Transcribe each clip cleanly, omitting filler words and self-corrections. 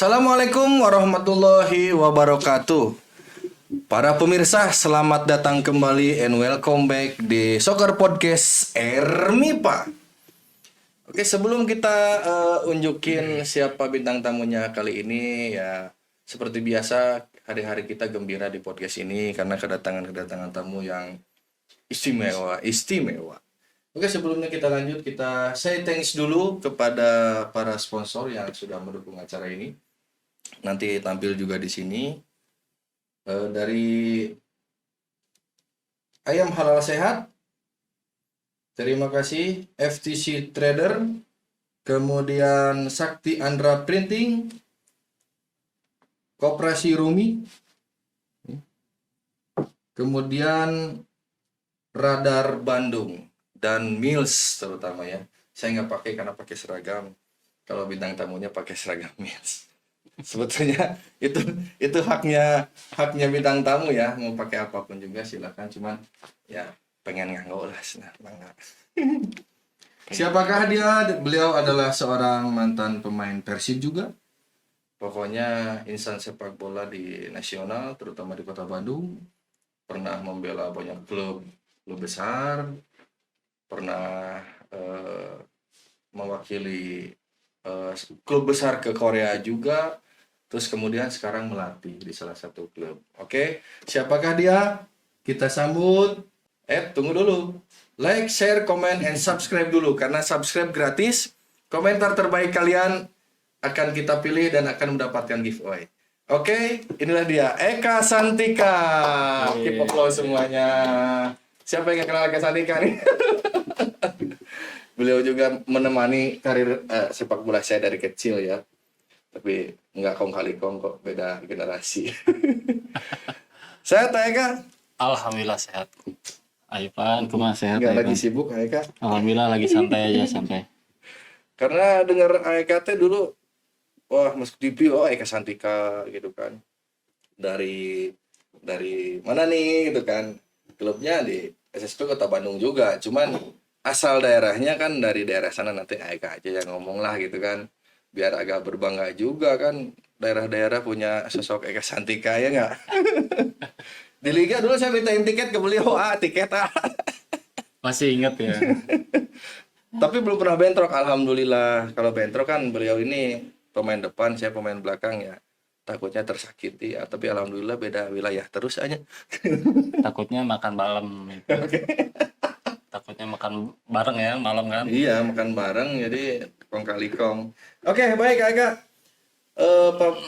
Assalamualaikum warahmatullahi wabarakatuh. Para pemirsa, selamat datang kembali and welcome back di Soccer Podcast Ermipa. Oke, sebelum kita unjukin siapa bintang tamunya kali ini, ya seperti biasa hari-hari kita gembira di podcast ini karena kedatangan tamu yang istimewa. Oke, sebelumnya kita lanjut, kita say thanks dulu kepada para sponsor yang sudah mendukung acara ini. Nanti tampil juga di sini. Dari Ayam Halal Sehat, terima kasih. FTC Trader, kemudian Sakti Andra Printing, Koperasi Rumi, kemudian Radar Bandung dan Mills terutama ya. Saya nggak pakai karena pakai seragam. Kalau bintang tamunya pakai seragam Mills. Sebetulnya itu haknya bintang tamu ya, mau pakai apapun juga silakan, cuman ya pengen nganggok lah sebenarnya. Siapakah dia? Beliau adalah seorang mantan pemain Persib juga. Pokoknya insan sepak bola di nasional, terutama di Kota Bandung. Pernah membela banyak klub besar, pernah mewakili klub besar ke Korea juga, terus kemudian sekarang melatih di salah satu klub. Oke, siapakah dia? Kita sambut. Tunggu dulu. Like, share, comment, and subscribe dulu, karena subscribe gratis. Komentar terbaik kalian akan kita pilih dan akan mendapatkan giveaway. Oke, inilah dia Eka Santika. Keep applause semuanya. Siapa yang kenal Eka Santika nih? Beliau juga menemani karir sepak bola saya dari kecil ya. Tapi nggak kong kali kong kok, beda generasi. Sehat Eka? Alhamdulillah sehat. Aipan, kumaha sehat? Nggak lagi sibuk Eka? Alhamdulillah lagi santai aja santai. Karena dengar Eka teh dulu, wah masuk TV, oh Eka Santika gitu kan. Dari mana nih gitu kan? Klubnya di SSP Kota Bandung juga, cuman asal daerahnya kan dari daerah sana, nanti Eka aja yang ngomong lah gitu kan, biar agak berbangga juga kan, daerah-daerah punya sosok Eka Santika ya nggak? Di Liga dulu saya mintain tiket ke beliau, tiket Masih ingat ya? tapi belum pernah bentrok, alhamdulillah. Kalau bentrok kan beliau ini pemain depan, saya pemain belakang ya, takutnya tersakiti ya, tapi alhamdulillah beda wilayah terus aja. Takutnya makan malam gitu. Takutnya makan bareng ya malam kan? Iya, makan bareng jadi kong kali kong. Oke, baik Eka.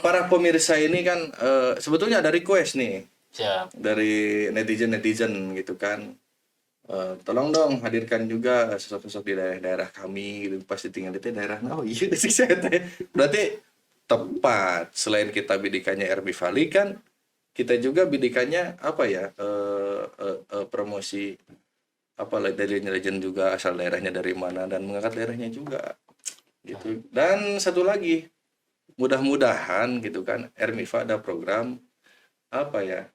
Para pemirsa ini kan sebetulnya ada request nih Siap. dari netizen gitu kan. Tolong dong hadirkan juga sosok-sosok di daerah kami gitu. Pasti tinggal di daerah. Oh iya sih saya teh. Berarti tepat, selain kita bidikannya RB Valley kan, kita juga bidikannya apa ya? Promosi apa dari legend juga, asal daerahnya dari mana dan mengangkat daerahnya juga gitu. Dan satu lagi, mudah-mudahan gitu kan Ermiva ada program apa ya,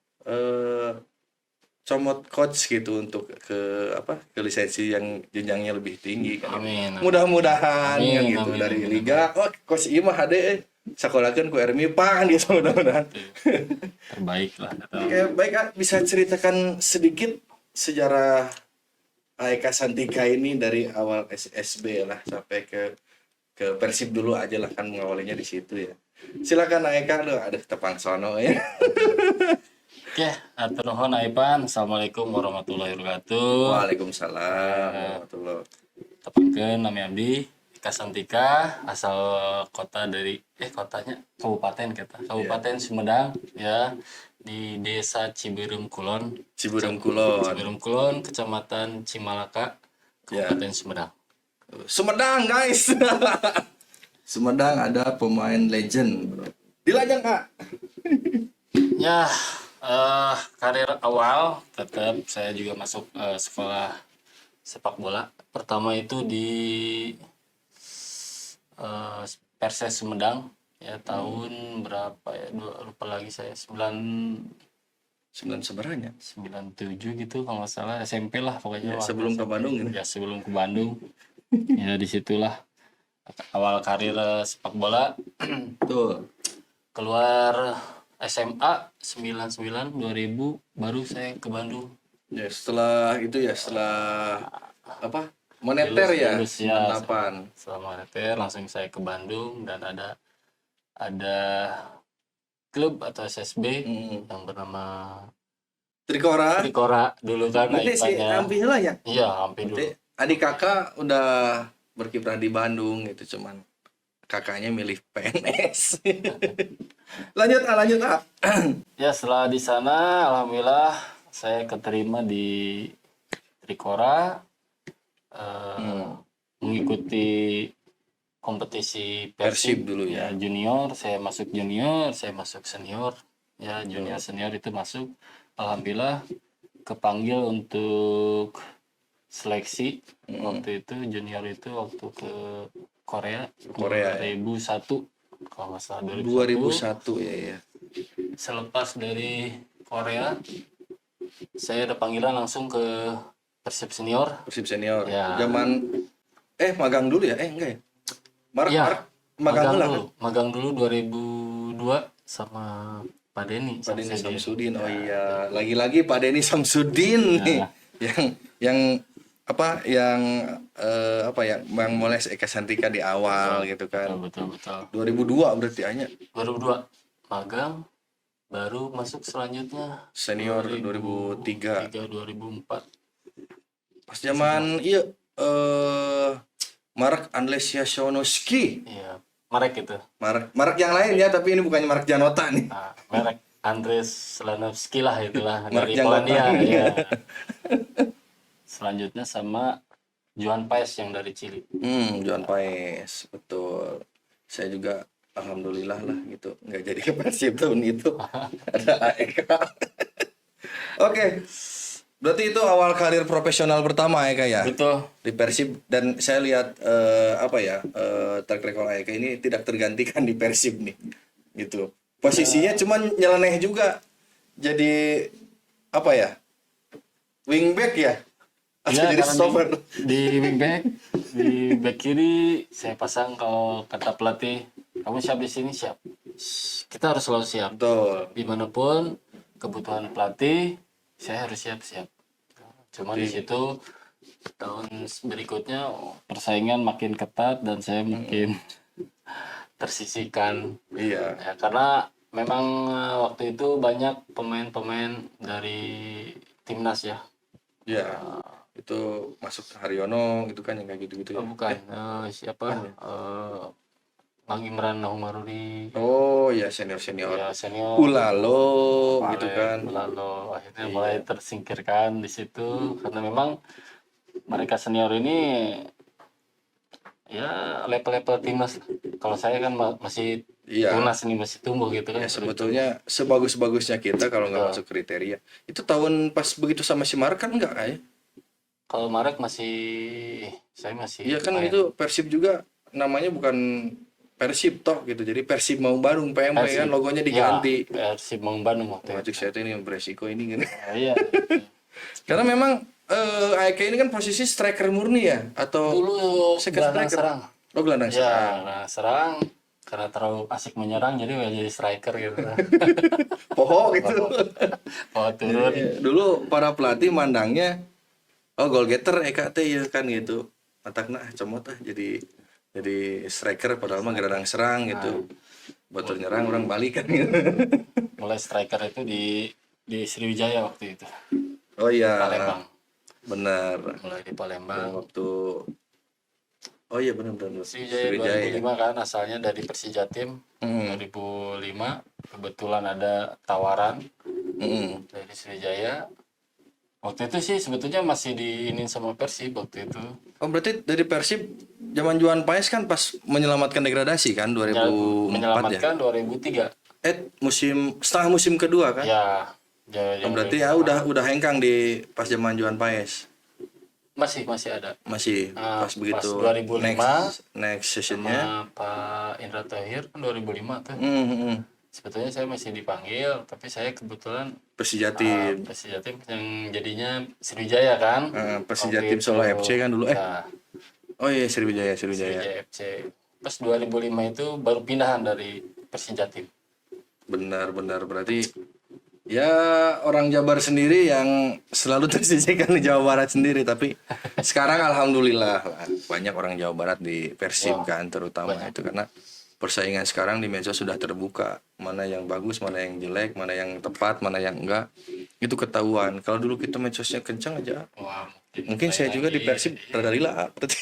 comot coach gitu untuk ke lisensi yang jenjangnya lebih tinggi kan. Amin. Mudah-mudahan Amin, kan gitu amin, dari amin. liga, coach ieu mah hade sakolahkeun ku Ermipa dia mudah-mudahan. Terbaik lah. Oke, baik Kak, bisa ceritakan sedikit sejarah Eka Santika ini dari awal SSB lah sampai ke Persib dulu aja lah, kan mengawalinya di situ ya. Silakan Eka, lu ada tepang sono ya. Oke, atur nuhun Aipan. Assalamualaikum warahmatullahi wabarakatuh. Waalaikumsalam warahmatullahi. Tepangkeun nami abdi Eka Santika, asal kota dari kotanya kabupaten Kabupaten Sumedang ya, di Desa Ciberem Kulon, Kecamatan Cimalaka, Kabupaten Sumedang. Sumedang guys. Sumedang ada pemain legend, bro. Dilajang Kak. Ya, karir awal tetap saya juga masuk sekolah sepak bola. Pertama itu di Perses Sumedang ya, tahun berapa ya, lupa lagi saya, 9 sebenarnya 97 gitu kalau nggak salah, SMP lah pokoknya. ya, sebelum ke Bandung ini. Ya sebelum ke Bandung. Ya disitulah awal karir sepak bola Betul. keluar SMA 99 2000 baru saya ke Bandung. Ya, setelah apa? Moneter ya, Lulus ya 98. selama moneter langsung saya ke Bandung dan ada klub atau SSB yang bernama Trikora. Trikora dulu kan Berarti si IPA-nya. Ampi lah ya. Iya, hampir dulu. Berarti adik kakak udah berkiprah di Bandung gitu, cuman kakaknya milih PNS. lanjut ah. Ya, setelah di sana alhamdulillah saya keterima di Trikora, mengikuti kompetisi Persib dulu ya. junior, saya masuk senior, ya junior senior itu masuk, alhamdulillah kepanggil untuk seleksi waktu itu junior itu waktu ke Korea Korea, 2001 kalau nggak salah 2001 ya. Selepas dari Korea saya ada panggilan langsung ke Persib senior. Persib senior. Ya. Zaman magang dulu ya? Enggak ya? Marak Ya, magang dulu kan? magang dulu 2002 sama Pak Denny Pak Denny Samsudin. Samsudin. Oh iya, lagi-lagi Pak Denny Samsudin nih. Yang Bang Moles Eka Santika di awal gitu kan. Betul. 2002 berarti hanya 2002 magang, baru masuk selanjutnya senior 2003. 2004. Pas zaman Marek Andlesia Shonoski. Iya, merek itu. Marek yang lain ya, tapi ini bukannya Marek Janota nih. Nah, merek Andres Lanowski lah itulah Marek dari Janota. Polandia ya. Selanjutnya sama Johan Paes yang dari Chili. Johan Paes, betul. Saya juga alhamdulillah lah gitu, nggak jadi ke Persib tahun itu. Ada AEK. Oke. Berarti itu awal karir profesional pertama Eka ya? Betul. Di Persib, dan saya lihat track record Eka ini tidak tergantikan di Persib nih. Gitu. Posisinya cuman nyeleneh juga. Jadi wingback ya? Atau jadi karena stopper? di wingback, di back kiri saya pasang kalau kata pelatih, kamu siap di sini siap. Kita harus selalu siap. Betul. Dimanapun kebutuhan pelatih, saya harus siap-siap. Cuma di situ tahun berikutnya persaingan makin ketat dan saya makin tersisihkan. Iya. Ya, karena memang waktu itu banyak pemain-pemain dari timnas ya. Iya. Itu masuk Haryono gitu kan, yang kayak gitu-gitu ya. Bukan, siapa? Bang Imran Nahumarudi. Oh ya, senior Ya, senior. Ulalo gitu kan. Ulalo akhirnya mulai tersingkirkan di situ karena memang mereka senior ini ya level-level timnas. Kalau saya kan masih timnas ini masih tumbuh gitu kan. Ya, sebetulnya sebagus-bagusnya kita kalau nggak masuk kriteria. Itu tahun pas begitu sama si Mark kan enggak ya? Kalau Marek saya masih. Iya kan itu Persib juga namanya bukan Persib toh gitu. Jadi Persib Maung Bandung, PMB kan logonya diganti. Ya, Persib Maung Bandung waktu itu. Saya ini yang beresiko ini gini. Iya. Karena memang AEK ini kan posisi striker murni ya, atau dulu gelandang serang. Oh, gelandang serang. Ya, serang karena terlalu asik menyerang jadi striker gitu. Poho gitu. Oh, turun. Dulu para pelatih mandangnya goal getter Eka teh ya kan gitu. Matakna comot jadi striker padahal mah gelandang serang gitu. Botol nyerang orang balik kan gitu. Mulai striker itu di Sriwijaya waktu itu. Oh iya. Palembang. Benar. Mulai di Palembang. Waktu iya benar. Sriwijaya 2005 kan asalnya dari Persijatim. 2005 kebetulan ada tawaran dari Sriwijaya. Waktu itu sih sebetulnya masih diinin sama Persib waktu itu. Oh berarti dari Persib zaman Johan Paes kan pas menyelamatkan degradasi kan 2004 menyelamatkan ya? 2003. Setengah musim kedua kan? Ya. Berarti ya udah hengkang di pas zaman Johan Paes. Masih ada. Masih pas begitu. Pas 2005 next seasonnya. Pak Indra Tahir kan 2005 tuh. Sebetulnya saya masih dipanggil, tapi saya kebetulan Persijatim yang jadinya Sriwijaya kan. Persijatim Solo FC kan dulu. Oh iya, Sriwijaya, Sriwijaya. Sriwijaya FC. Pas 2005 itu baru pindahan dari Persija Jatim. Benar-benar berarti ya orang Jabar sendiri yang selalu tersisihkan di Jawa Barat sendiri, tapi sekarang alhamdulillah lah, banyak orang Jawa Barat di Persib Wah, kan terutama banyak. itu karena persaingan sekarang di medsos sudah terbuka, mana yang bagus, mana yang jelek, mana yang tepat, mana yang enggak, itu ketahuan. Kalau dulu kita medsosnya kencang aja, Wah, mungkin saya juga di Persib rada lila berarti.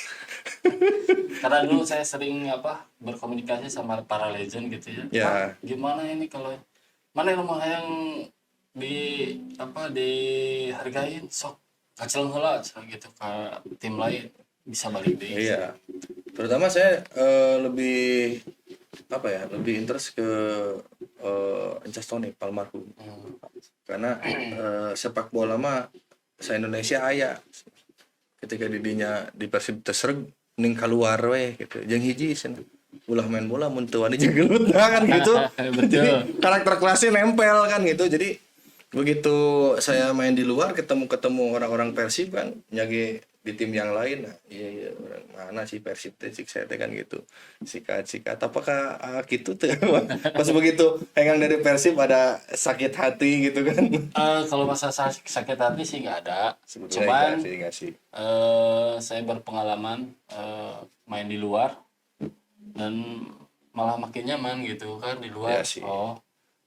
karena dulu saya sering berkomunikasi sama para legend gitu ya. Ya. Pak, gimana ini kalau mana yang di dihargain sok kacel heula gitu ke tim lain bisa balik deh. Iya, terutama saya lebih apa ya, lebih interest ke Encas Tony Palmarhum, karena sepak bola mah se Indonesia aya ketika didinya di Persib tersereg ning keluar we gitu jeung hiji cenah ulah main bola mun teu wani jeung kan gitu. Betul. Jadi karakter kelasnya nempel kan gitu. Jadi begitu saya main di luar ketemu orang-orang Persib kan nyage di tim yang lain, nah iya orang mana sih Persib teh cik saya teh kan gitu, sikat apakah gitu tuh pas begitu hengang dari Persib ada sakit hati gitu kan. Kalau masa sakit hati sih nggak ada. Sebetulnya Cuman enggak sih. saya berpengalaman main di luar dan malah makin nyaman gitu kan di luar. Iya sih. Oh,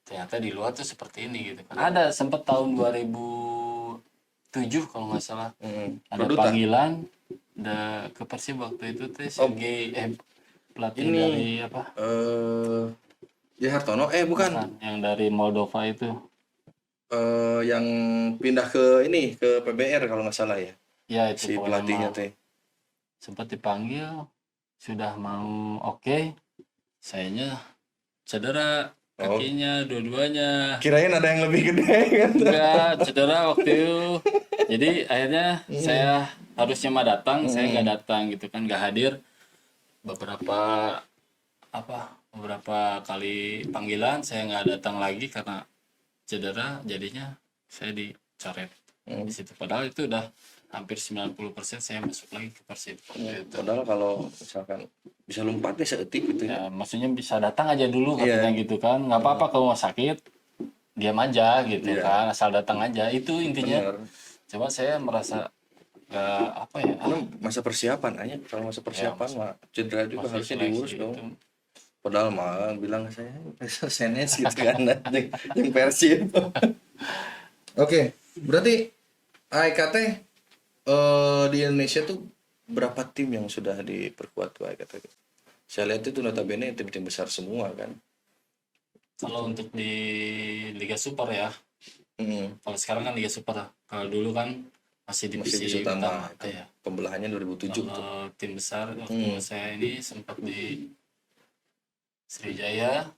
ternyata di luar tuh seperti ini gitu kan. Ada sempat tahun 2007 kalau nggak salah. Ada Produta. panggilan ke Persib waktu itu teh Sergei pelatih Ini. dari Ya Hartono bukan. yang dari Moldova itu. Yang pindah ke ini ke PBR kalau nggak salah ya, Ya itu si pelatihnya teh. sempat dipanggil, sudah mau oke, sayanya cedera kakinya dua-duanya. Kirain ada yang lebih gede kan. Enggak, cedera waktu itu. Jadi akhirnya saya harusnya mah datang, saya nggak datang gitu kan, nggak hadir beberapa kali panggilan saya nggak datang lagi karena cedera, jadinya saya dicoret di situ. Padahal itu udah hampir 90% saya masuk lagi ke Persib. Padahal kalau misalkan bisa lompatnya seetik gitu ya. Ya, maksudnya bisa datang aja dulu katanya gitu kan, nggak apa-apa kalau mau sakit diam aja gitu kan, asal datang aja, itu intinya. Bener. Coba saya merasa nggak Karena masa persiapan aja, kalau masa persiapan mah cedera juga masih harusnya seleksi diurus dong. itu. Padahal mah bilang saya senes gitu kan yang Persib. Oke, berarti AEK di Indonesia tuh berapa tim yang sudah diperkuat tuh AEK? Saya lihat itu notabene tim-tim besar semua kan. Kalau untuk di Liga Super ya, kalau sekarang kan Liga Super, kalau dulu kan masih divisi utama itu ya. pembelahannya 2007 tuh. Kalau tim besar waktu saya ini sempat di Sriwijaya,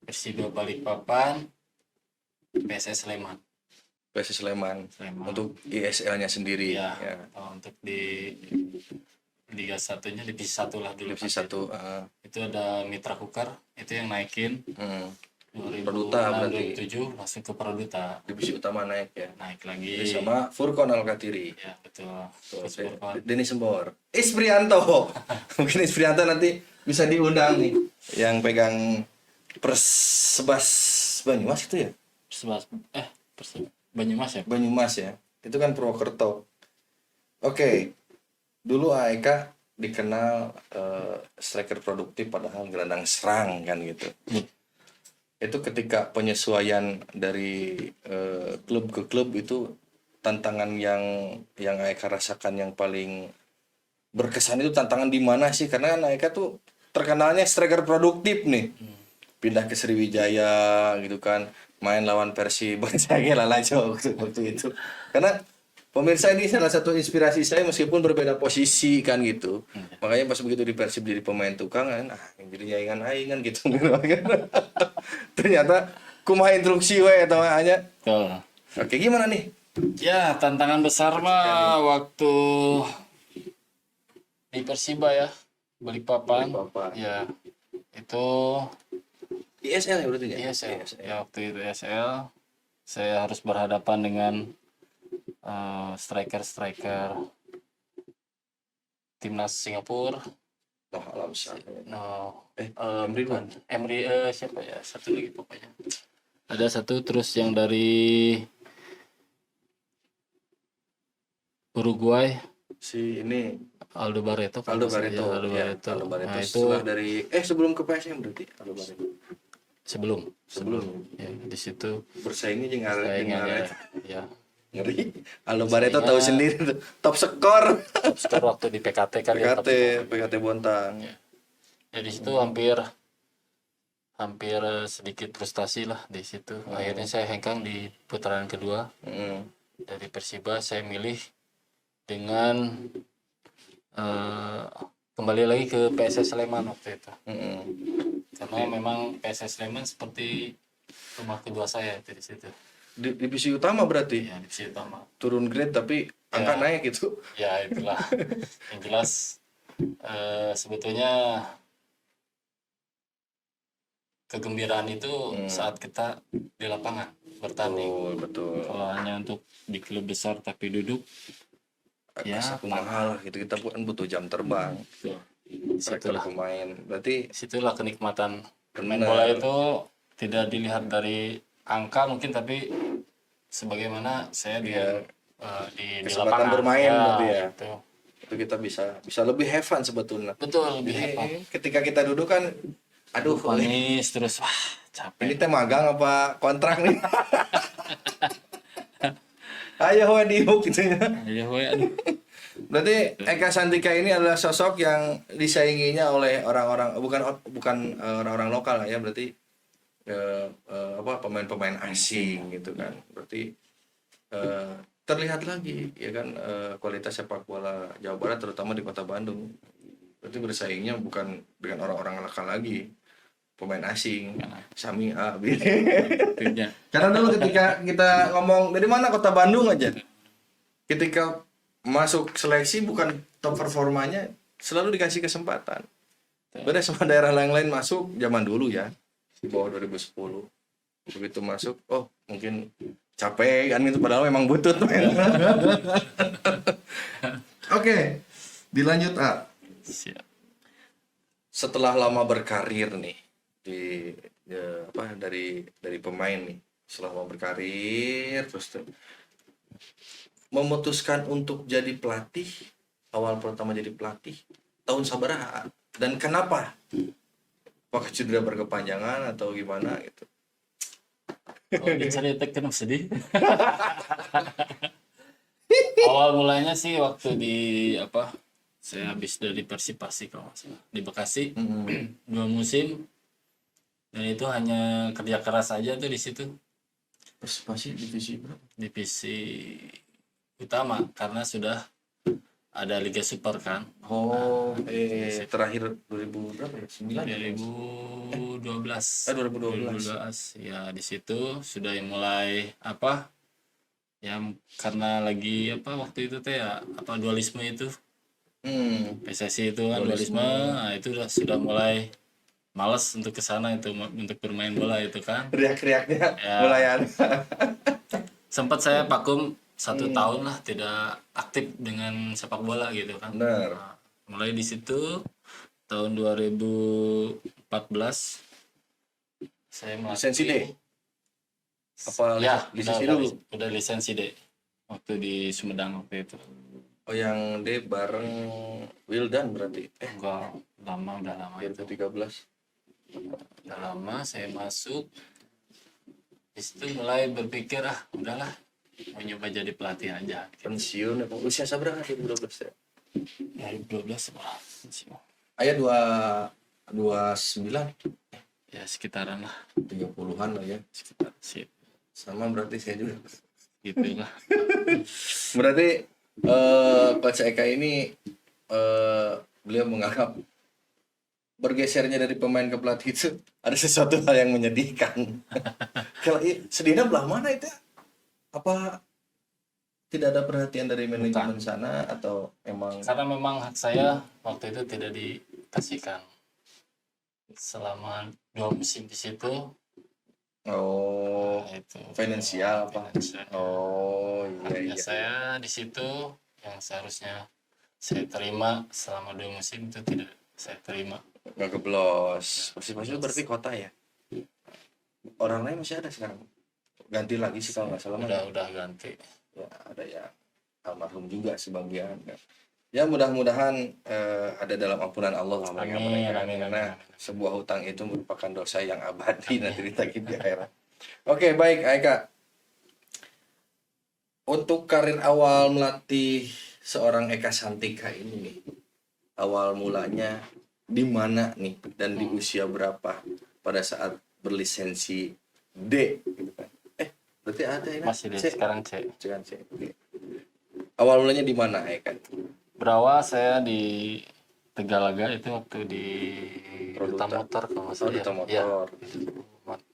Persiba Balikpapan, PSS Sleman. PSS Sleman. Untuk ISL-nya sendiri ya. Untuk di Liga 1-nya divisi 1 lah dulu. Divisi 1 itu ada Mitra Kukar, itu yang naikin. 2006, Produta berarti 2007 langsung ke Produta. divisi utama naik ya. Naik lagi. Jadi sama Furkon Alkatiri. Ya, betul. Denny Sembor. Isprianto. Mungkin Isprianto nanti bisa diundang nih yang pegang Persebas Banyumas itu ya? Banyumas ya? Banyumas ya. Itu kan Purwokerto. Oke. Dulu AEK dikenal striker produktif padahal gelandang serang kan gitu. Itu ketika penyesuaian dari klub ke klub itu tantangan yang AEK rasakan yang paling berkesan itu tantangan di mana sih? Karena kan AEK tuh terkenalnya striker produktif nih. Pindah ke Sriwijaya gitu kan, main lawan Persib saya lalajo waktu itu. Karena pemirsa ini salah satu inspirasi saya meskipun berbeda posisi kan gitu. Makanya pas begitu di Persib jadi pemain tukang kan, jadi nyaingan gitu. Ternyata kumaha instruksi we atau hanya. Oke, gimana nih? Ya, tantangan besar mah waktu di Persiba ya, Balikpapan. Ya, itu ISL ya berarti ya? ISL. Ya, waktu itu ISL saya harus berhadapan dengan striker timnas Singapura. Noh alam sana. No, Emri bukan. Emri, siapa ya? Satu lagi pokoknya. Ada satu terus yang dari Uruguay, si ini Aldo Barreto. kalau Aldo nggak salah. Barreto, Ya, Aldo ya, Barreto. Aldo Barreto Nah, itu setelah dari sebelum ke PSM berarti Aldo Barreto. sebelum. Ya, Ya, di situ bersaingnya jeung saing jeung aja. Arek. Ya, Ngeri. Aldo Barreto tahu Bersaingnya- sendiri tuh. Top skor top skor waktu di PKT kan dia top skor. PKT Bontang. Ya. Ya, di situ hampir sedikit frustasi lah di situ. Akhirnya saya hengkang di putaran kedua. Mm. Dari Persiba saya milih dengan kembali lagi ke PSS Sleman waktu itu. Mm. Karena memang PSS Sleman seperti rumah kedua saya itu di situ. Divisi utama berarti Ya, divisi utama. turun grade tapi angka Ya. naik gitu. Ya, itulah. Yang jelas sebetulnya kegembiraan itu saat kita di lapangan bertanding. Betul. Kalau hanya untuk di klub besar tapi duduk, ya Asa kumaha lah gitu, kita kan butuh jam terbang. Karakter situlah pemain. Berarti kenikmatan bermain Benar. bola itu tidak dilihat dari angka mungkin, tapi sebagaimana saya di kesempatan lapangan bermain berarti ya. gitu. itu kita bisa lebih have fun sebetulnya. Betul, lebih Jadi hebat. ketika kita duduk kan aduh Manis terus wah capek. ini teh magang apa kontrak nih. Ayo we diuk gitu ya. Ya, aduh. Berarti Eka Santika ini adalah sosok yang disainginya oleh orang-orang bukan orang-orang lokal ya, berarti pemain-pemain asing gitu kan. Berarti terlihat lagi ya kan kualitas sepak bola Jawa Barat terutama di Kota Bandung. Berarti bersaingnya bukan dengan orang-orang lokal lagi, pemain asing. Sami A. Karena dulu ketika kita ngomong dari mana Kota Bandung aja, ketika masuk seleksi bukan top performanya selalu dikasih kesempatan. Beda sama daerah lain-lain masuk zaman dulu ya, di bawah 2010. Begitu masuk, oh mungkin capek kan gitu, padahal memang butut. Oke, dilanjut A. Siap. Setelah lama berkarir nih dari pemain nih, setelah lama berkarir terus memutuskan untuk jadi pelatih, awal pertama jadi pelatih tahun sabaraha dan kenapa? Apakah cedera berkepanjangan atau gimana gitu? Oh, diceritakan sedih. Awal mulanya sih waktu saya habis dari Persipasi kalau nggak salah, di Bekasi 2 musim, dan itu hanya kerja keras aja tuh di situ. Persipasi divisi berapa? Divisi utama karena sudah ada Liga Super kan. Oh, terakhir 2000 berapa ya? 2012. 2012. Ya, di situ sudah mulai ya karena lagi waktu itu teh ya dualisme itu. PSSI itu kan dualisme. Nah, itu sudah mulai malas untuk ke sana itu untuk bermain bola itu kan. Riak-riaknya Ya. mulai ada. Sempat saya vakum 1 tahun lah tidak aktif dengan sepak bola gitu kan. Benar. Nah, mulai di situ tahun 2014 saya melatih. Lisensi D? Apa Ya, lisensi dulu? udah lisensi D waktu di Sumedang waktu itu. Oh, yang D bareng Wildan berarti. Enggak, udah lama itu. 2013. Udah lama saya masuk. Di situ mulai berpikir udahlah mau nyoba jadi pelatih aja. Pensiun usia seberapa 2012 ya? 2012 berapa sih? Aya 29 Ya sekitaran lah, 30-an lah ya. sekitar sih. Sama berarti saya juga. Gitu lah. Berarti Coach Eka ini beliau menganggap bergesernya dari pemain ke pelatih itu ada sesuatu hal yang menyedihkan. Kalau sedihnya belah mana itu? Apa tidak ada perhatian dari manajemen sana atau emang? Karena memang hak saya waktu itu tidak dikasihkan selama 2 musim di situ. Oh, Itu finansial apa? finansial. Oh, iya. Saya di situ yang seharusnya saya terima, selama 2 musim itu tidak saya terima. Nggak keblos. Persib itu berarti kota ya. Orang lain masih ada sekarang. Ganti lagi sih kalau nggak salah. Udah ganti. Ya, ada yang almarhum juga sebagian. Ya mudah-mudahan ada dalam ampunan Allah lah mereka. Amin. Karena sebuah hutang itu merupakan dosa yang abadi nanti ditagih di akhirat. Oke, baik Aika. Untuk karir awal melatih seorang Eka Santika ini nih, awal mulanya di mana nih dan di usia berapa pada saat berlisensi D gitu kan? Berarti ada ini Masih sekarang C. Jangan C. Oke. Awal mulanya di mana Eka? Berawal saya di Tegalaga itu waktu di Duta Motor kalau nggak salah. Duta Motor. Ya,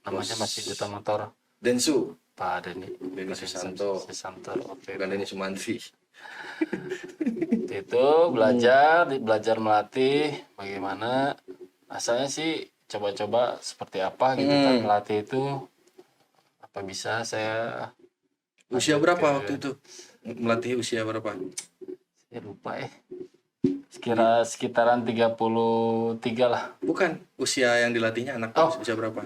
namanya masih Duta Motor. Densu. Pak Denny Susanto. waktu Bukan Denny Sumantri. itu belajar melatih bagaimana. Asalnya sih coba-coba seperti apa gitu kan melatih itu, apa bisa saya. Usia berapa waktu itu? Melatih usia berapa? Saya lupa sekitaran 33 lah. Bukan, usia yang dilatihnya anak usia berapa?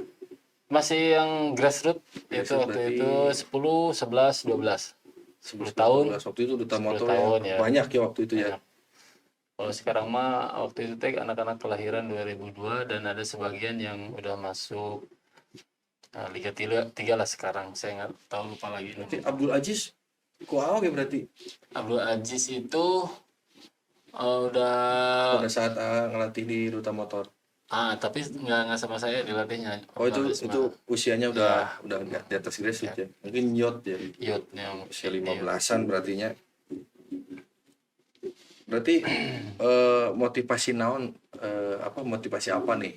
Masih yang grassroots itu waktu itu 10, 11, 12. 10 tahun. Waktu itu Duta Motor tahun, ya. ya. Banyak ya waktu itu ya. Kalau sekarang mah waktu itu anak-anak kelahiran 2002 dan ada sebagian yang udah masuk Liga 3 lah sekarang. Saya nggak tahu, lupa lagi. Berarti Abdul Aziz kuau ya berarti? Abdul Aziz itu udah pada saat ngelatih di Duta Motor. Tapi nggak sama saya dilatihnya. Oh itu usianya udah di atas grassroots ya. Mungkin Yot ya. Yot yang usia 15-an berartinya. Berarti motivasi naon motivasi apa nih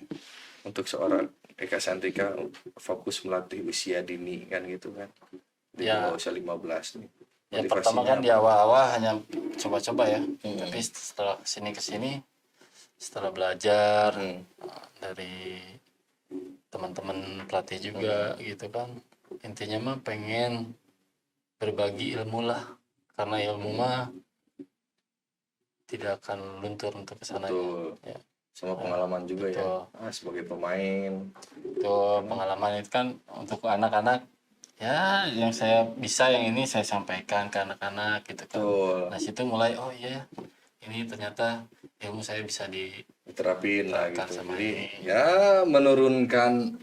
untuk seorang Eka Santika fokus melatih usia dini kan gitu kan. Di bawah usia 15 nih. Ya pertama kan di awal-awal hanya coba-coba ya. Tapi setelah kesini setelah belajar dari teman-teman pelatih juga gitu kan, intinya mah pengen berbagi ilmu lah, karena ilmu mah tidak akan luntur untuk kesananya. Ya. Sama pengalaman juga ya sebagai pemain. Itu pengalaman itu kan untuk anak-anak ya, yang saya bisa yang ini saya sampaikan ke anak-anak gitu kan. Nah situ mulai ini ternyata ilmu saya bisa diterapin lah gitu. Jadi ya menurunkan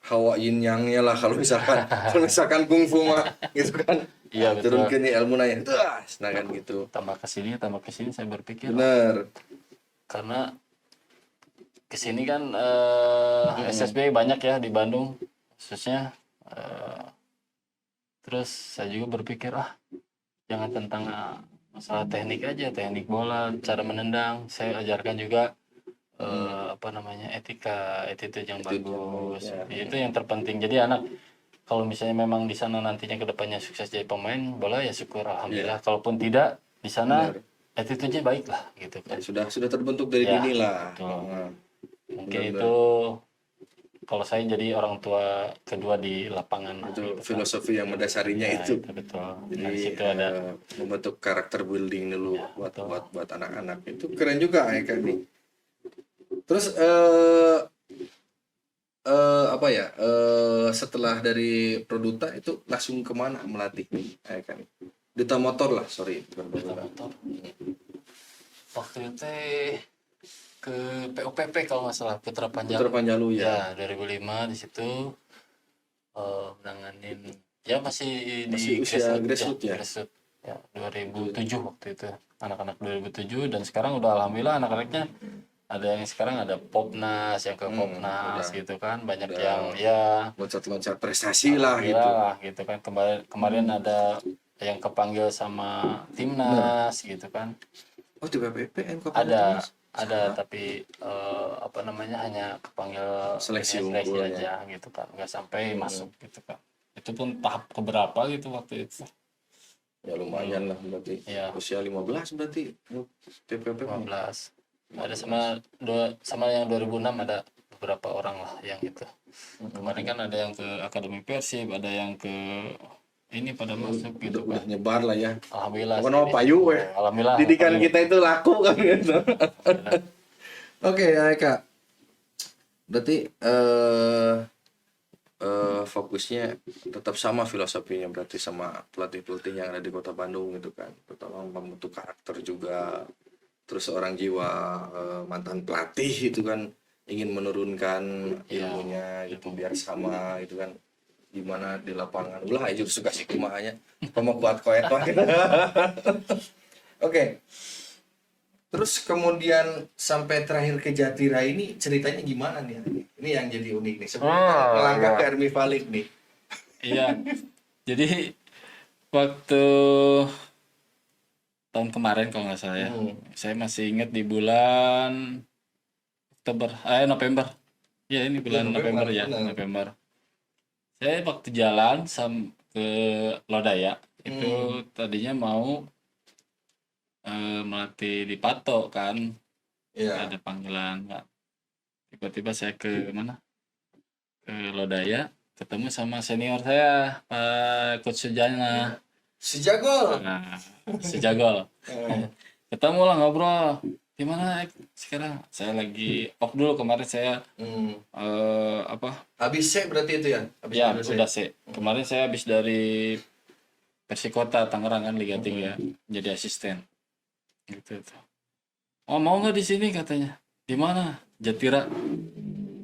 hawa yin yang-nya lah kalau misalkan kungfu mah gitu kan. Iya betul. Turunkan ilmu nanya nah kan gitu. Tambah kesini saya berpikir. Bener. Karena kesini kan SSB banyak ya di Bandung khususnya. Terus saya juga berpikir jangan tentang masalah teknik aja, teknik bola, cara menendang. Saya ajarkan juga etika, attitude yang bagus. Itu yang terpenting. Jadi anak kalau misalnya memang di sana nantinya kedepannya sukses jadi pemain bola ya syukur alhamdulillah. Kalaupun tidak di sana attitude-nya baik lah gitu kan. Sudah terbentuk dari dini lah. Mungkin itu kalau saya jadi orang tua kedua di lapangan itu filosofi yang mendasarinya itu. Betul. Jadi situ ada membentuk karakter building dulu buat anak-anak. Itu keren juga ya kan nih. Terus setelah dari Produta itu langsung kemana melatih nih kan? Duta Motor lah, bukan Duta Motor. Waktu itu ke POPP kalau nggak salah, Putra Panjalu ya 2005 di situ menanganin ya masih di usia grassroots ya 2007 waktu itu anak-anak 2007 dan sekarang udah alhamdulillah anak-anaknya ada yang sekarang ada Popnas yang ke Popnas gitu kan, banyak yang ya loncat prestasi lah gitu kan. Kemarin ada yang kepanggil sama Timnas gitu kan. Oh di PPP ada tapi hanya kepanggil seleksi aja gitu kan, nggak sampai masuk gitu kan. Itu pun tahap keberapa gitu waktu itu ya lumayan lah berarti usia 15 berarti PPP 15 ada sama yang 2006 ada beberapa orang lah yang itu. Kemarin kan ada yang ke Akademi Persib, ada yang ke ini pada masuk gitu Udah kan. nyebar lah ya. Alhamdulillah. Bukan sih. apa payu weh. Alhamdulillah. Didikan payu. kita itu laku kan gitu. Alhamdulillah. Oke, ya Kak. Berarti fokusnya tetap sama filosofinya berarti sama pelatih-pelatih yang ada di Kota Bandung gitu kan. Terutama membentuk karakter juga. Terus seorang jiwa mantan pelatih itu kan ingin menurunkan Iya. ilmunya gitu biar sama gitu kan. Gimana di lapangan. Ulah aja suka sih kumahanya. Pemok kuat koet lah. Oke. Terus kemudian sampai terakhir ke Jatira ini ceritanya gimana nih? Ini yang jadi unik nih. Sebelum kita melangkah ke Hermi Valik nih. Iya. Jadi waktu tahun kemarin kalau nggak salah ya, saya masih ingat di bulan November. Ya ini bulan November ya, benar. November. Saya waktu jalan ke Lodaya itu tadinya mau melatih di Pato kan, Iya. ada panggilan nggak. Tiba-tiba saya ke mana? Ke Lodaya, ketemu sama senior saya, Pak Coach Sujana. Si Jagol. Nah, sejagol. Ketemu lah ngobrol. Gimana sekarang? Saya lagi off dulu kemarin saya Habis C berarti itu ya? Habis ya dulu C. udah sih. Kemarin saya habis dari Persikota Tangerang kan Liga 3 jadi asisten. Gitu tuh. Oh mau nggak di sini katanya? Di mana? Jatira.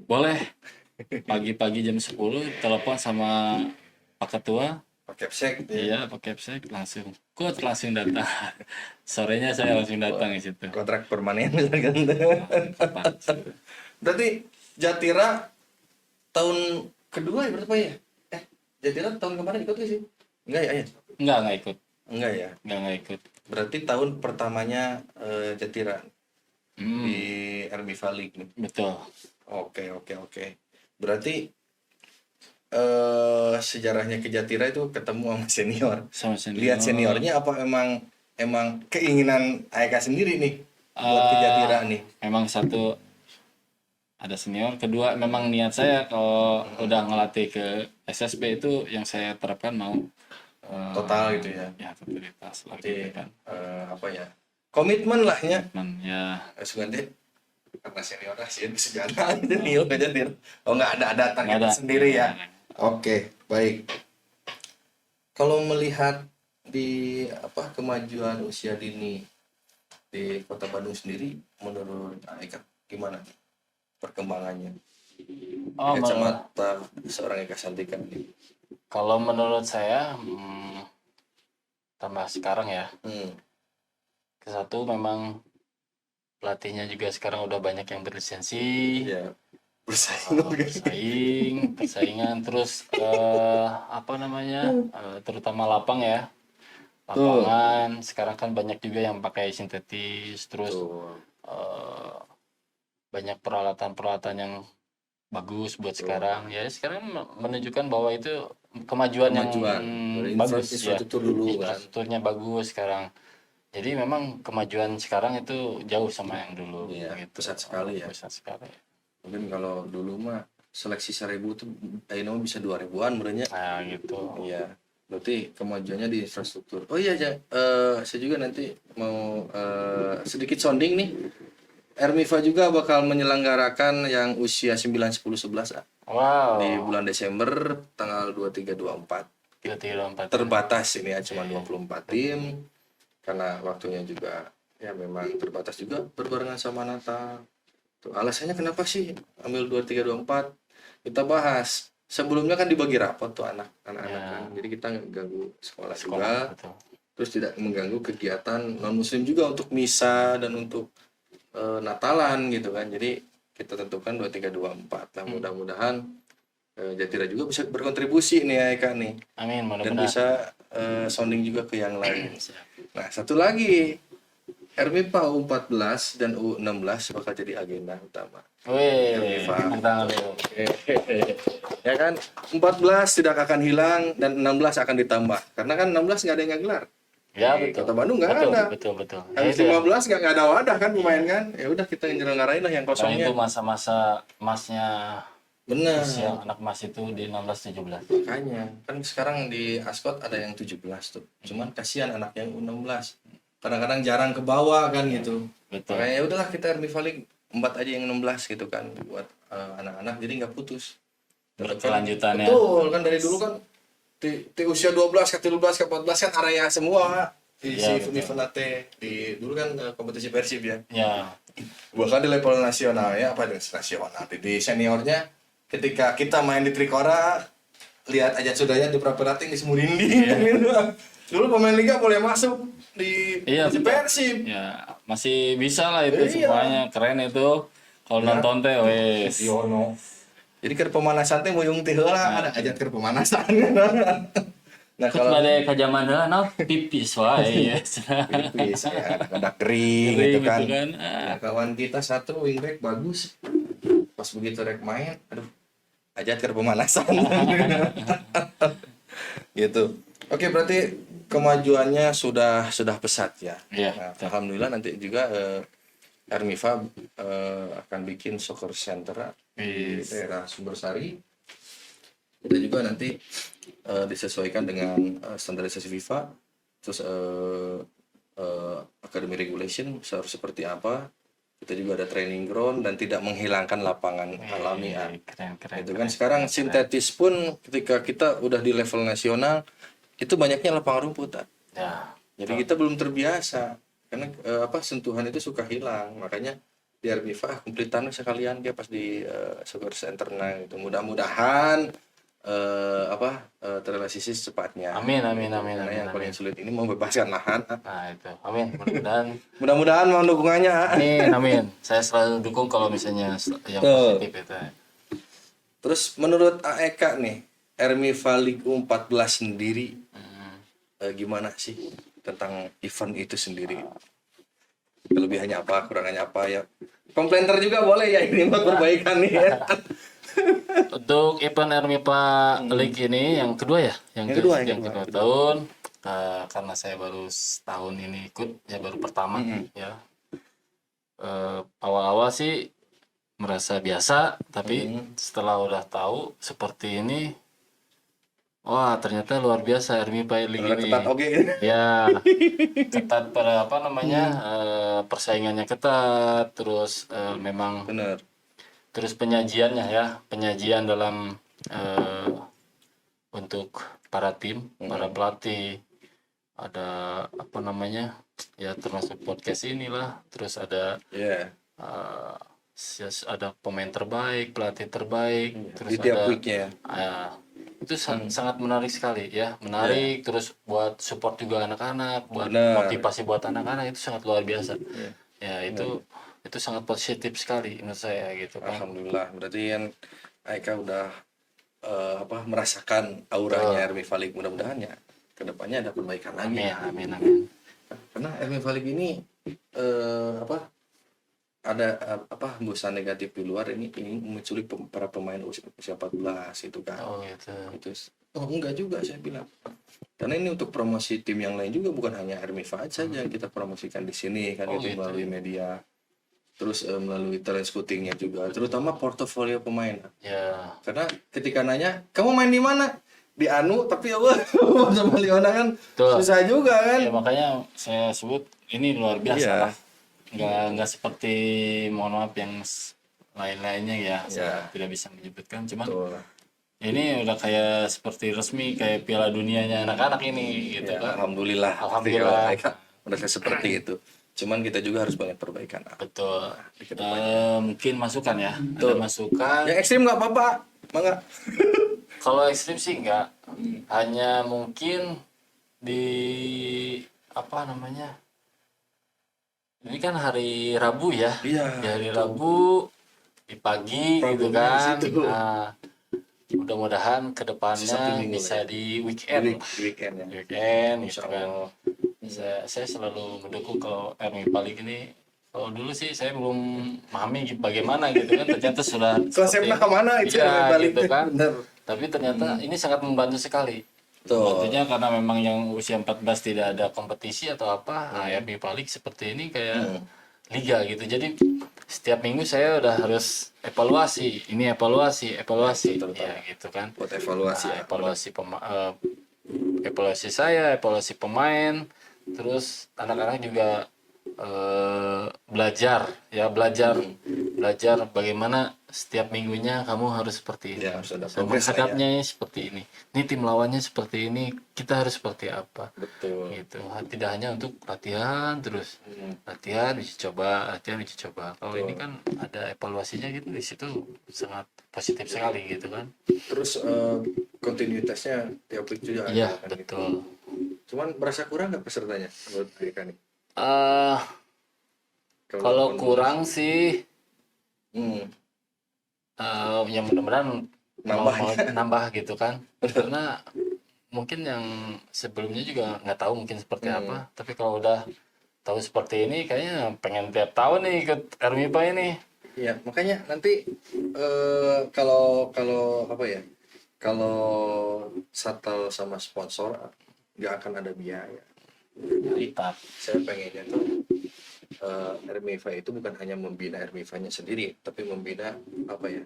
Boleh. Pagi-pagi jam 10 telepon sama Pak Ketua. Pakai psek. Iya, pakai Capsek langsung. Coach langsung datang. Sorenya saya langsung datang di situ. Kontrak permanen kan. Kapan? Berarti Jatira tahun kedua ya berapa ya? Jatira tahun kemarin ikut gak sih? Enggak ya? Enggak ikut. Enggak ya. Enggak ikut. Berarti tahun pertamanya Jatira di Hermi Valik nih. Betul. Oke. Berarti sejarahnya ke Jatira itu ketemu sama senior. Sama senior. Lihat seniornya apa emang keinginan Aeka sendiri nih buat ke Jatira nih. Memang satu ada senior, kedua memang niat saya kalau udah ngelatih ke SSB itu yang saya terapkan mau Total gitu ya. Ya, totalitas lah Jadi gitu kan. apa ya? Komitmen lah ya. Ya, Sebenarnya karena senior sih segala gitu nih ke Jatira. Oh nggak ada target nggak ada. sendiri ya. Oke, baik. Kalau melihat di kemajuan usia dini di Kota Bandung sendiri, menurut Eka gimana perkembangannya? Oh, Kacamata seorang Eka Santika nih. kalau menurut saya tambah sekarang ya. Ke satu memang pelatihnya juga sekarang udah banyak yang berlisensi. Iya. Persaingan terus terutama lapang ya. Lapangan sekarang kan banyak juga yang pakai sintetis, terus banyak peralatan-peralatan yang bagus buat sekarang. Ya sekarang menunjukkan bahwa itu kemajuan yang bagus ya. Infrastrukturnya bagus sekarang. Jadi memang kemajuan sekarang itu jauh sama yang dulu. Iya, gitu. pesat sekali ya. Pesat sekali. Mungkin kalau dulu mah seleksi 1000 tuh ayeuna bisa 2000-an berenya. Nah, gitu. Iya. Berarti kemajuannya di infrastruktur. Oh iya, saya juga nanti mau sedikit sounding nih. Hermiva juga bakal menyelenggarakan yang usia 9, 10, 11 Wow. di bulan Desember tanggal 23, 24. 23, 24. Terbatas ini ya, cuma 24 tim. Karena waktunya juga ya memang terbatas juga berbarengan sama Natal. Tuh, alasannya kenapa sih ambil 23, 24? Kita bahas. Sebelumnya kan dibagi rapot tuh anak-anak kan. Jadi kita ganggu sekolah juga. Betul. Terus tidak mengganggu kegiatan non muslim juga untuk misa dan untuk Natalan gitu kan. Jadi kita tentukan 23, 24. Nah, mudah-mudahan Jatira juga bisa berkontribusi nih ya Eka nih. Amin, Dan mudah-mudahan. bisa sounding juga ke yang lain. Nah, satu lagi, Hermipa U14 dan U16 bakal jadi agenda utama. Wih, tentang dulu. Ya kan, 14 tidak akan hilang dan 16 akan ditambah. Karena kan 16 nggak ada yang nggak gelar. Ya, Di betul. Kota Bandung nggak ada. Betul. Habis 15 nggak ada wadah kan pemain kan. Ya udah kita nyelenggarain lah yang Karena kosongnya. itu masa-masa emasnya Benar. usia anak emas itu di 16-17. Makanya kan sekarang di Ascot ada yang 17 tuh. Cuman kasihan anak yang U16. Kadang-kadang jarang ke bawah kan gitu. Betul. Makanya ya udahlah kita RB Valley embat aja yang 16 gitu kan buat anak-anak jadi nggak putus. Berkelanjutannya. Betul kan dari dulu kan di usia 12 ke 13 ke 14 kan area semua di Iya, si event di dulu kan kompetisi Persib ya. Ya, Bahkan di level nasional ya apa di nasional di seniornya ketika kita main di Trikora lihat aja sudahnya di Prapelating di Semurindi dulu pemain liga boleh masuk di Iya, di betul. Persib. ya masih bisa lah itu Iya. semuanya, keren itu. Kalau nonton teh, wes. Yono. Jadi ke pemanasan teh muyung teh heula ada aja ke pemanasan. Nah Kut kalau bade ka zaman heula nah pipis wae ya. tipis ya ada kering Kering gitu kan. gitu kan. Nah, kawan kita satu wingback bagus. Pas begitu rek main, aduh, ajat ke pemanasan. Gitu. Oke, berarti kemajuannya sudah pesat ya. Iya, Nah, alhamdulillah nanti juga Armiva akan bikin soccer center di daerah Sumbersari. Kita juga nanti disesuaikan dengan standarisasi FIFA, terus academy regulation harus seperti apa. Kita juga ada training ground dan tidak menghilangkan lapangan alami. Keren. Itu kan sekarang sintetis pun ketika kita udah di level nasional itu banyaknya lapangan rumput. Ya. Jadi kita belum terbiasa karena sentuhan itu suka hilang. Makanya di RBFA kumplitan sekalian dia pas di soccer center gitu. Mudah-mudahan terrealisasi secepatnya. Amin. Karena yang paling sulit ini membebaskan lahan. Nah, itu. Amin. Mudah-mudahan. Mudah-mudahan mohon dukungannya. Amin. Saya selalu dukung kalau misalnya yang Tuh. positif itu. Terus menurut AEK nih, Ermi Valley U14 sendiri gimana sih tentang event itu sendiri? Kelebihannya apa, kurangannya apa ya? Komplainer juga boleh ya ini buat perbaikan nih ya. Untuk event Ermipa League ini yang kedua ya, yang kedua tahun, karena saya baru setahun ini ikut ya, baru pertama ya. Awal-awal sih merasa biasa, tapi setelah udah tahu seperti ini, wah ternyata luar biasa Ermipa League ini. Ketat oke. Ya, ketat pada persaingannya ketat, terus memang Bener. terus penyajiannya ya, penyajian dalam untuk para tim, para pelatih, ada ya termasuk podcast inilah, terus ada ada pemain terbaik, pelatih terbaik, terus Di tiap ada weeknya. itu sangat menarik sekali ya, menarik. Terus buat support juga anak-anak, buat Benar. motivasi buat anak-anak itu sangat luar biasa. Ya itu sangat positif sekali menurut saya gitu kan. Alhamdulillah, berarti kan Aika udah merasakan auranya Ermi Valley. Mudah-mudahan ya kedepannya ada perbaikan lagi. Amin. Karena Ermi Valley ini ada hembusan negatif di luar ini menculik para pemain usia 14 itu kan. Oh gitu. Enggak juga saya bilang. Karena ini untuk promosi tim yang lain juga, bukan hanya Ermi Valley saja kita promosikan di sini kan melalui media. Terus melalui talent scoutingnya juga, terutama portofolio pemain. Ya. Karena ketika nanya, kamu main di mana? Di Anu, tapi Allah sama Liona kan susah juga kan. Ya makanya saya sebut ini luar biasa lah. Nggak seperti, mohon maaf, yang lain-lainnya ya. Saya tidak bisa menyebutkan, cuman ini udah kayak seperti resmi kayak Piala Dunianya anak-anak ini gitu kan. Alhamdulillah. Udah seperti itu. Cuman kita juga harus banyak perbaikan. Betul. Mungkin masukan ya. Ada masukan. Yang ekstrim nggak apa-apa, mangga. Kalau ekstrim sih nggak. Hanya mungkin di ini kan hari Rabu ya. Iya. Di hari Rabu di pagi gitu kan. Nah, mudah-mudahan kedepannya bisa di weekend. Weekend ya. Weekend gitu kan. Saya selalu mendukung kalau Ermi Valley ini. Kalau dulu sih saya belum memahami bagaimana gitu kan, ternyata sudah konsepnya kemana itu ya, gitu kan. Bener. Tapi ternyata ini sangat membantu sekali. Tentunya karena memang yang usia 14 tidak ada kompetisi atau apa, Ermi Valley seperti ini kayak liga gitu. Jadi setiap minggu saya udah harus evaluasi, ini evaluasi, Betul, ya gitu kan. buat evaluasi Nah, ya. evaluasi saya, evaluasi pemain, terus anak-anak juga belajar, ya belajar bagaimana setiap minggunya kamu harus seperti ini, Ya, harus ada sama progres lah ya. hadapnya seperti ini. Ini tim lawannya seperti ini, kita harus seperti apa, Betul. gitu. Tidak hanya untuk latihan terus, latihan uji coba, latihan uji coba. Kalau ini kan ada evaluasinya gitu, di situ sangat positif sekali gitu kan. Terus kontinuitasnya tiap week juga ada Iya kan gitu. betul. Cuman merasa kurang nggak pesertanya menurut mereka nih? eh Kalau menurut- kurang sih, Hmm, ya mudah-mudahan Nambah mau nambah gitu kan, karena mungkin yang sebelumnya juga nggak tahu mungkin seperti apa, tapi kalau udah tahu seperti ini kayaknya pengen tiap tahun nih ikut RMIPA ini. ya makanya nanti kalau kalau apa ya, kalau shuttle sama sponsor nggak akan ada biaya. Jadi Mantap. saya pengennya tuh RMIFA itu bukan hanya membina RMIFA-nya sendiri, tapi membina apa ya,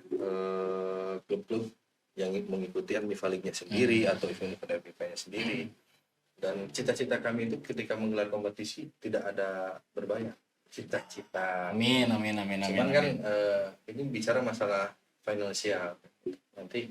klub-klub yang mengikuti RMIFA League-nya sendiri atau event RMIFA-nya sendiri. Dan cita-cita kami itu ketika menggelar kompetisi tidak ada berbayar. Cita-cita. Amin amin amin amin. Cuman kan amin. ini bicara masalah finansial. Nanti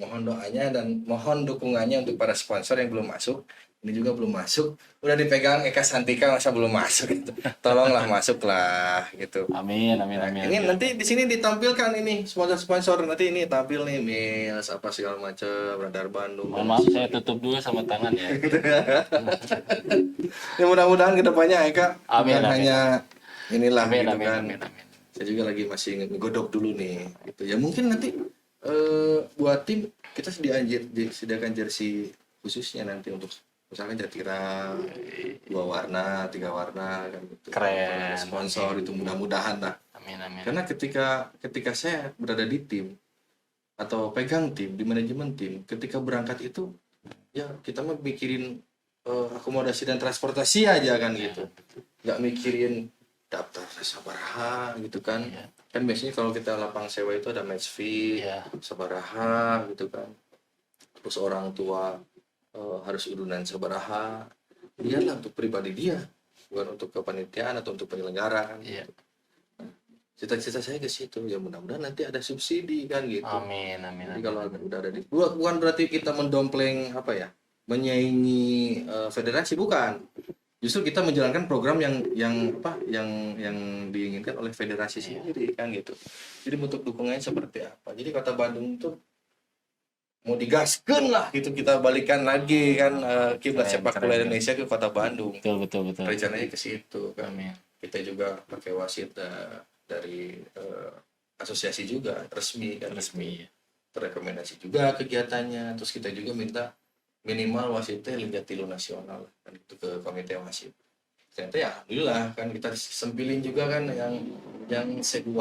mohon doanya dan mohon dukungannya untuk para sponsor yang belum masuk. Ini juga belum masuk, udah dipegang Eka Santika masa belum masuk gitu. Tolonglah masuklah gitu. Amin amin Nah, amin. ini amin. nanti di sini ditampilkan ini sponsor-sponsor, nanti ini tampil nih Mills apa segala macam, Radar Bandung. Mohon maaf saya tutup dulu sama tangan ya. Ya mudah-mudahan kedepannya Eka Amin, bukan amin. hanya inilah Amin gitu amin kan. amin amin. Saya juga lagi masih ngegodok dulu nih gitu. Ya mungkin nanti buat tim kita sediakan jersey khususnya nanti untuk misalnya Jatira 2 warna 3 warna kan gitu. Keren. Sponsor itu mudah-mudahan lah. Amin amin. Karena ketika saya berada di tim atau pegang tim di manajemen tim, ketika berangkat itu ya kita mah mikirin akomodasi dan transportasi aja kan gitu, nggak mikirin daftar sabaraha gitu kan. Iya. Kan biasanya kalau kita lapang sewa itu ada match fee, Iya. sabaraha gitu kan, terus orang tua harus udunan sabaraha, lihatlah untuk pribadi dia, bukan untuk kepanitiaan atau untuk penyelenggara kan. Iya. Cita-cita saya ke situ, ya mudah-mudahan nanti ada subsidi kan gitu. Amin amin. Jadi amin. kalau udah ada bukan berarti kita mendompleng apa ya, menyaingi federasi, bukan. Justru kita menjalankan program yang diinginkan oleh federasi sendiri kan gitu. Jadi bentuk dukungannya seperti apa? Jadi Kota Bandung itu mau digaskan lah gitu, kita balikan lagi kan kiblat Keren, sepak bola Indonesia ke Kota Bandung. Betul betul betul. Rencananya ke situ kan. Amin. Kita juga pakai wasit dari asosiasi juga resmi kan, Resmi ya. terrekomendasi juga kegiatannya. Terus kita juga minta minimal wasitnya Liga Tilu Nasional kan, itu ke komite wasit. Ternyata ya alhamdulillah kan kita sempilin juga kan yang C2,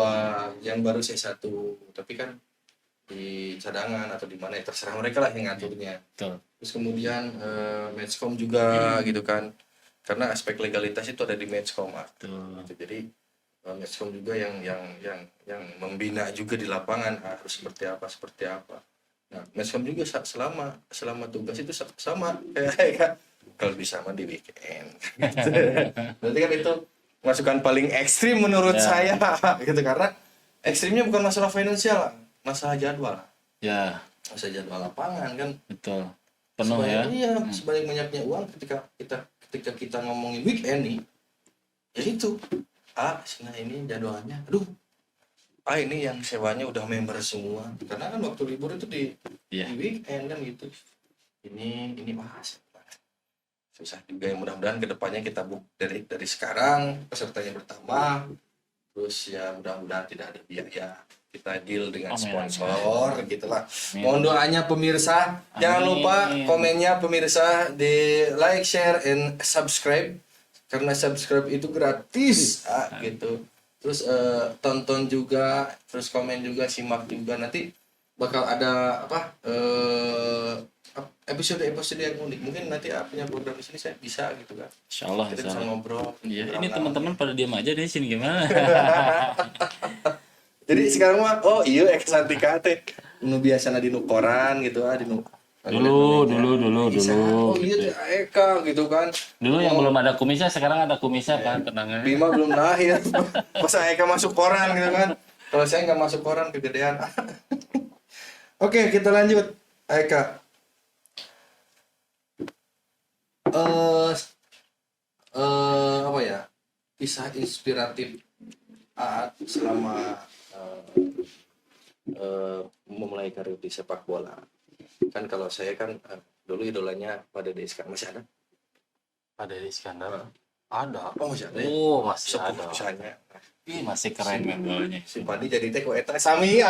yang baru C1, tapi kan di cadangan atau di mana ya terserah mereka lah yang ngaturnya. Betul. Terus kemudian Matchcom juga gitu kan, karena aspek legalitas itu ada di Matchcom. Betul. Gitu. Jadi Matchcom juga yang membina juga di lapangan harus seperti apa. Nah, Matchcom juga selama tugas itu sama kayak kalau bisa mah di weekend. Berarti kan itu masukan paling ekstrim menurut saya gitu, karena ekstrimnya bukan masalah finansial, masalah jadwal. Ya, Masalah jadwal lapangan kan. betul. Penuh ya. Iya, sebanyak-banyaknya uang ketika kita ngomongin weekend nih. Ya itu. Nah ini jadwalnya. Aduh. Ini yang sewanya udah member semua. Karena kan waktu libur itu di weekend kan gitu. Ini bahas. Susah juga, yang mudah-mudahan kedepannya kita dari sekarang pesertanya bertambah. Terus ya mudah-mudahan tidak ada biaya, kita deal dengan sponsor gitulah. Mohon doanya pemirsa. Jangan lupa komennya pemirsa, di like, share, and subscribe, karena subscribe itu gratis gitu. Terus tonton juga, terus komen juga, simak juga. Nanti bakal ada episode yang unik. Mungkin nanti punya program di sini saya bisa gitu kan. Insya Allah, Kita insya bisa Allah. ngobrol. Iya, ini ngobrol. teman-teman pada diam aja deh sini gimana? Jadi sekarang mah iya Exantika teh nu biasana di nu koran gitu di nu Dulu. Oh iya teh Eka gitu kan. Dulu yang belum ada kumisnya, sekarang ada kumisnya kan, tenang aja. Bima belum lahir. Pas Eka masuk koran gitu kan. Kalau saya nggak masuk koran kegedean. Oke, kita lanjut. Eka. Apa ya? Kisah inspiratif Aat selama memulai karir di sepak bola. Kan kalau saya kan dulu idolanya pada Deskar masih ada. Ada di Iskandar. Ada. Oh masih ada ya? Oh, masih Sepuh ada. misalnya. Ih, masih keren main bolanya. Si Padi jadi teh ku eta sami ya.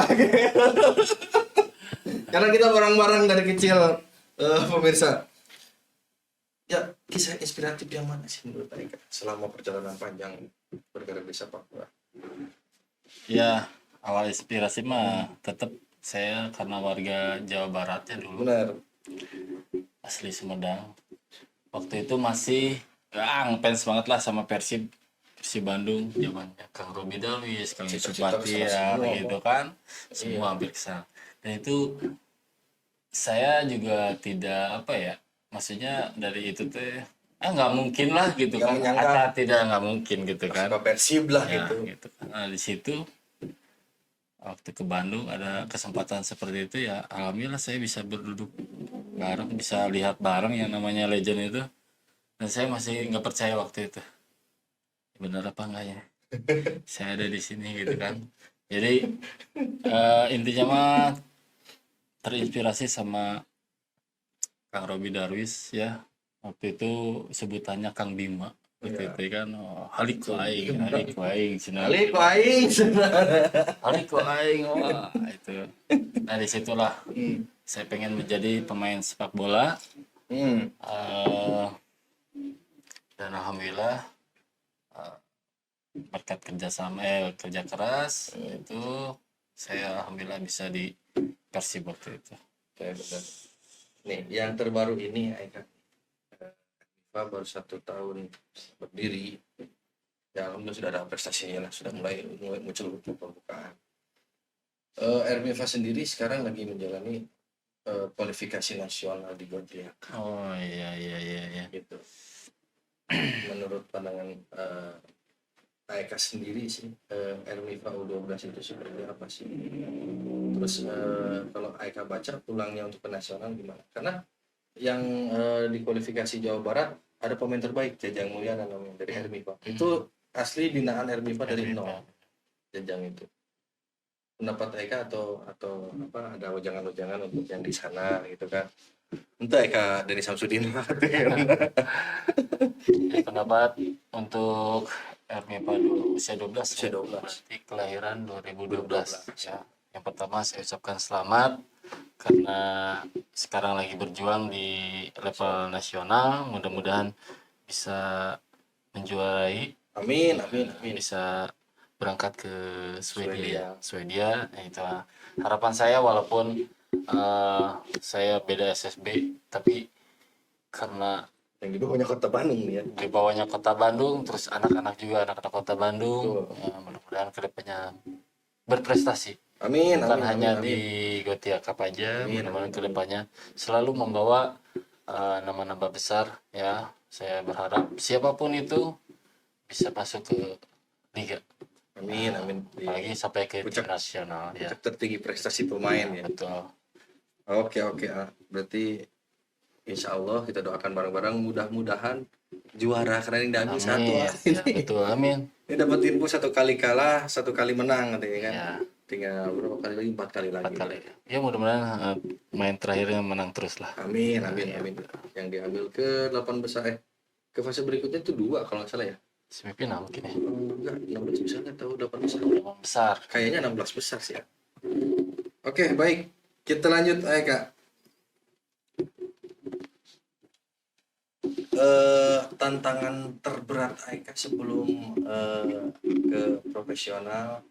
Karena kita bareng-bareng dari kecil pemirsa. Ya, kisah inspiratif yang mana sih menurut Eka selama perjalanan panjang berkarir di sepak bola? Ya, awal inspirasi mah tetap saya karena warga Jawa Barat ya dulu, Benar. asli Sumedang. Waktu itu masih ngefans banget lah sama Persib Bandung zamannya Kang Robi Darwis, Kang Yusuf Cita-cita Bahtiar semua, gitu kan, semua hampir kesana. Dan itu saya juga tidak apa ya, maksudnya dari itu teh nggak mungkin lah gitu Nggak kan, menyangka. kata tidak nggak mungkin gitu kan. Suka Persib lah Ya, gitu. gitu. Nah, di situ waktu ke Bandung ada kesempatan seperti itu ya, alhamdulillah saya bisa berduduk bareng, bisa lihat bareng yang namanya legend itu. Dan saya masih nggak percaya waktu itu, bener apa enggak ya saya ada di sini gitu kan. Jadi intinya mah terinspirasi sama Kang Robi Darwis ya. Waktu itu sebutannya Kang Bima. Waktu itu kan halik ku aing cenah. Kali ku aing. Halik ku aing wah itu. Nah disitulah saya pengen menjadi pemain sepak bola. Eh, dan alhamdulillah berkat kerja keras itu saya alhamdulillah bisa di Persib waktu itu. Oke, benar. Nih, yang terbaru ini Eka FIFA baru 1 tahun berdiri. Ya, alhamdulillah sudah ada prestasinya lah, sudah mulai muncul pembukaan. RMIFA sendiri sekarang lagi menjalani kualifikasi nasional di Gotiak. Oh iya Gitu. Menurut pandangan Eka sendiri sih, RMIFA U12 itu seperti apa sih? Terus kalau Eka baca tulangnya untuk ke nasional gimana? Karena yang di kualifikasi Jawa Barat ada pemain terbaik Jajang Mulyana namanya dari RMIFA. Itu asli binaan RMIFA dari nol. Jajang itu. Pendapat Eka atau apa ada wejangan-wejangan untuk yang di sana gitu kan? Entah Eka dari Samsudin. pendapat untuk RMIPA usia 12 Usia ya. 12. Berarti kelahiran 2012 ya. Yang pertama saya ucapkan selamat karena sekarang lagi berjuang di level nasional, mudah-mudahan bisa menjuarai, Amin. bisa berangkat ke Swedia. Nah, itu harapan saya, walaupun saya beda SSB tapi karena Yang di bawahnya Kota Bandung nih ya. di bawahnya Kota Bandung, terus anak-anak Kota Bandung, Betul. mudah-mudahan kedepannya berprestasi. Amin. Bukan amin, hanya amin, di Gotia Cup aja, Amin, mudah-mudahan amin. kedepannya selalu membawa nama-nama besar ya. Saya berharap siapapun itu bisa masuk ke liga, Amin. apalagi sampai ke tim Puncak- nasional ya. Tertinggi prestasi pemain ya. Betul. Oke. Berarti insya Allah kita doakan bareng-bareng mudah-mudahan juara karena ini dami satu. Amin. Ya, betul, amin. Ini dapat info 1 kali kalah, 1 kali menang katanya kan. Ya, Tinggal berapa kali lagi? 4 kali lagi. 4 kali. Ya mudah-mudahan main terakhirnya menang terus lah. Amin. Yang diambil ke 8 besar ke fase berikutnya itu 2 kalau nggak salah ya. Semifinal mungkin ya. Enggak, 16 besar atau 8 besar. Besar. Kayaknya 16 besar sih ya. Oke, baik. Kita lanjut Kak. Tantangan terberat Aika sebelum ke profesional,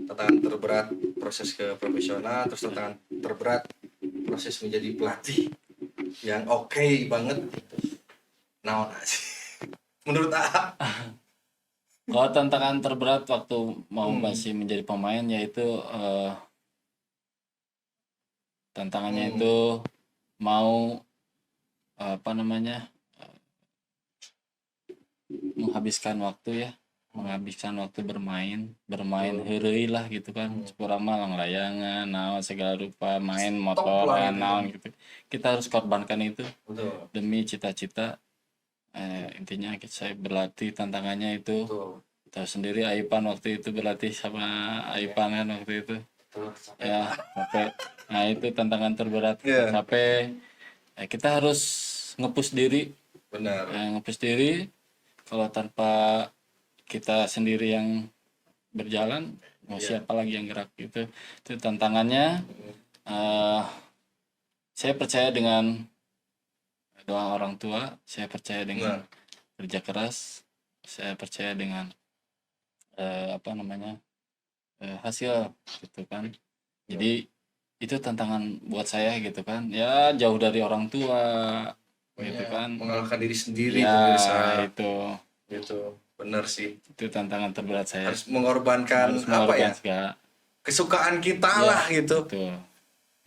tantangan terberat proses ke profesional, terus tantangan terberat proses menjadi pelatih yang oke banget gitu. Naon sih? Menurut A. Kalau tantangan terberat waktu mau Hmm. masih menjadi pemain yaitu tantangannya Hmm. itu mau apa namanya menghabiskan waktu ya, menghabiskan waktu bermain heureuy lah gitu kan. Sepurang mah layangan, naon segala rupa, main Stop lah motoran, gitu. naon gitu. Kita harus korbankan itu Betul. demi cita-cita. Intinya saya berlatih tantangannya itu. Betul. Tahu sendiri Aipan waktu itu berlatih sama Aipan kan waktu itu. Betul. Ya, sampai nah itu tantangan terberat kita Iya. capek. Kita harus ngepush diri, Benar. ngepush diri. Kalau tanpa kita sendiri yang berjalan, mau siapa lagi yang gerak gitu. Itu tantangannya. Saya percaya dengan doa orang tua, saya percaya dengan kerja keras, saya percaya dengan apa namanya hasil gitu kan. Jadi itu tantangan buat saya gitu kan. Ya jauh dari orang tua gitu kan. Mengalahkan diri sendiri Ya pemirsa. itu Gitu. Benar sih. itu tantangan terberat saya. Harus mengorbankan Harus apa ya? mengorbankan segala. Kesukaan kita Ya, lah gitu. betul.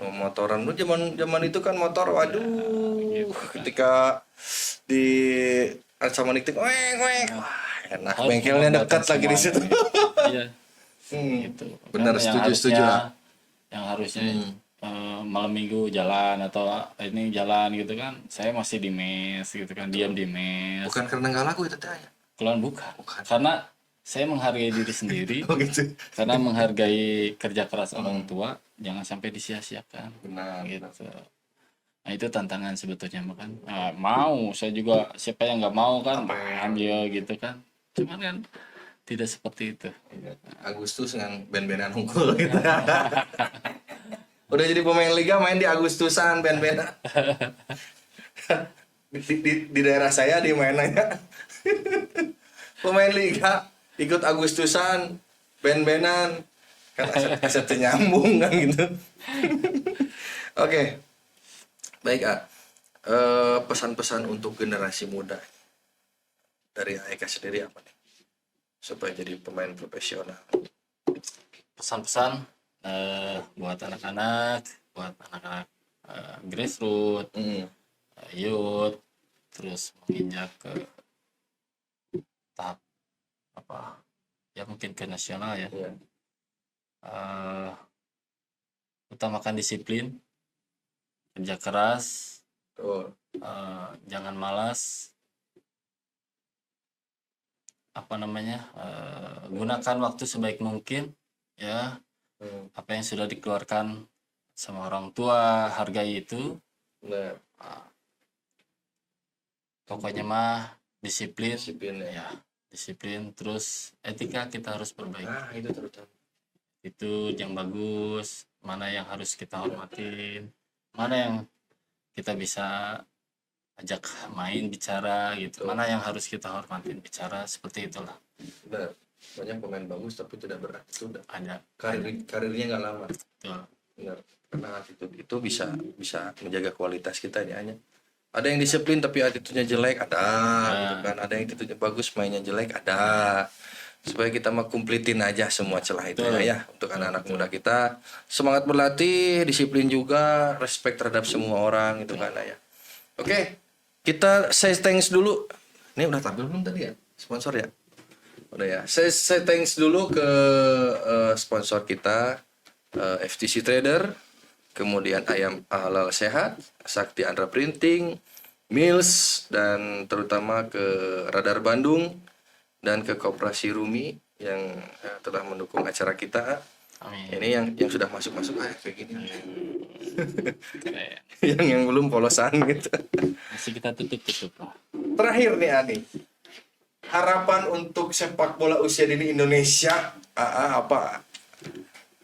Motoran lu zaman itu kan motor, waduh, gitu kan. ketika di sama Niktik, weng, wah, enak, Harus bengkelnya mengorbankan dekat lagi di situ. semuanya. Iya, gitu. Benar, Kan setuju lah. yang harusnya malam minggu jalan atau ini jalan gitu kan, saya masih di mes gitu kan, diam di mes. Bukan karena nggak laku itu tanya. Keluar bukan. Karena saya menghargai diri sendiri, Oh gitu. karena menghargai kerja keras orang tua, jangan sampai disia-siakan. Benar. Gitu. Nah itu tantangan sebetulnya kan. Nah, mau saya juga siapa yang nggak mau kan ambil gitu kan. Cuman kan tidak seperti itu. Agustus dengan band-bandan unggul gitu. Udah jadi pemain liga main di Agustusan band-bandan. di daerah saya di mainannya. Pemain liga ikut Agustusan band-bandan kan aset nyambung kan gitu. Oke. Baik, pesan-pesan untuk generasi muda dari Aeka sendiri apa nih supaya jadi pemain profesional? Pesan-pesan buat anak-anak grassroots, youth, terus menginjak ke tahap apa ya mungkin ke nasional ya. Utamakan disiplin, kerja keras, jangan malas, apa namanya gunakan waktu sebaik mungkin ya. Apa yang sudah dikeluarkan sama orang tua hargai itu. Pokoknya mah disiplin ya, disiplin, terus etika kita harus perbaiki. Itu terutama Itu yang bagus, mana yang harus kita hormatin, mana yang kita bisa ajak main bicara gitu, mana yang harus kita hormatin bicara, seperti itulah. Benar. Banyak pemain bagus tapi tidak berat, itu udah Ada karirnya nggak lama. betul. Benar. Karena attitude itu bisa menjaga kualitas kita ini hanya. Ada yang disiplin tapi attitude-nya jelek, ada gitu kan. Ada yang attitude-nya bagus, mainnya jelek, ada. Supaya kita mau kumplitin aja semua celah itu ya untuk anak-anak muda kita. Semangat berlatih, disiplin juga, respect terhadap semua orang itu kan ya. Oke, kita say thanks dulu. Ini udah tampil belum tadi ya? Sponsor ya? Udah ya. Saya thanks dulu ke sponsor kita, FTC Trader, kemudian Ayam Halal Sehat, Sakti Andra Printing, Mills, dan terutama ke Radar Bandung dan ke Koperasi Rumi yang telah mendukung acara kita. Amin. Ini yang sudah masuk kayak gini. yang belum polosan gitu. Masih kita tutup lah. Terakhir nih Ani, harapan untuk sepak bola usia dini Indonesia apa?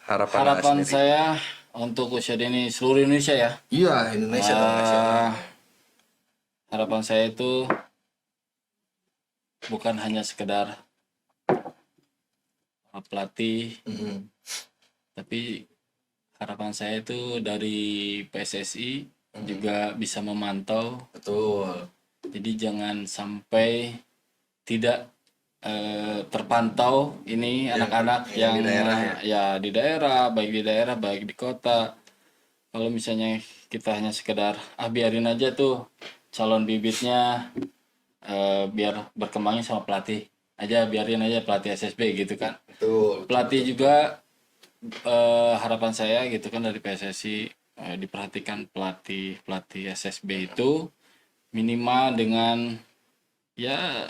Harapan saya untuk usia dini seluruh Indonesia ya. Iya, Indonesia dong. Harapan saya itu bukan hanya sekedar pelatih, tapi harapan saya itu dari PSSI juga bisa memantau. Betul. Jadi jangan sampai tidak terpantau ini anak-anak yang yang di daerah ya di daerah baik di kota. Kalau misalnya kita hanya sekedar biarin aja tuh calon bibitnya biar berkembangnya sama pelatih aja, biarin aja pelatih SSB gitu kan. Betul. Pelatih juga harapan saya gitu kan dari PSSI diperhatikan pelatih SSB itu minimal dengan ya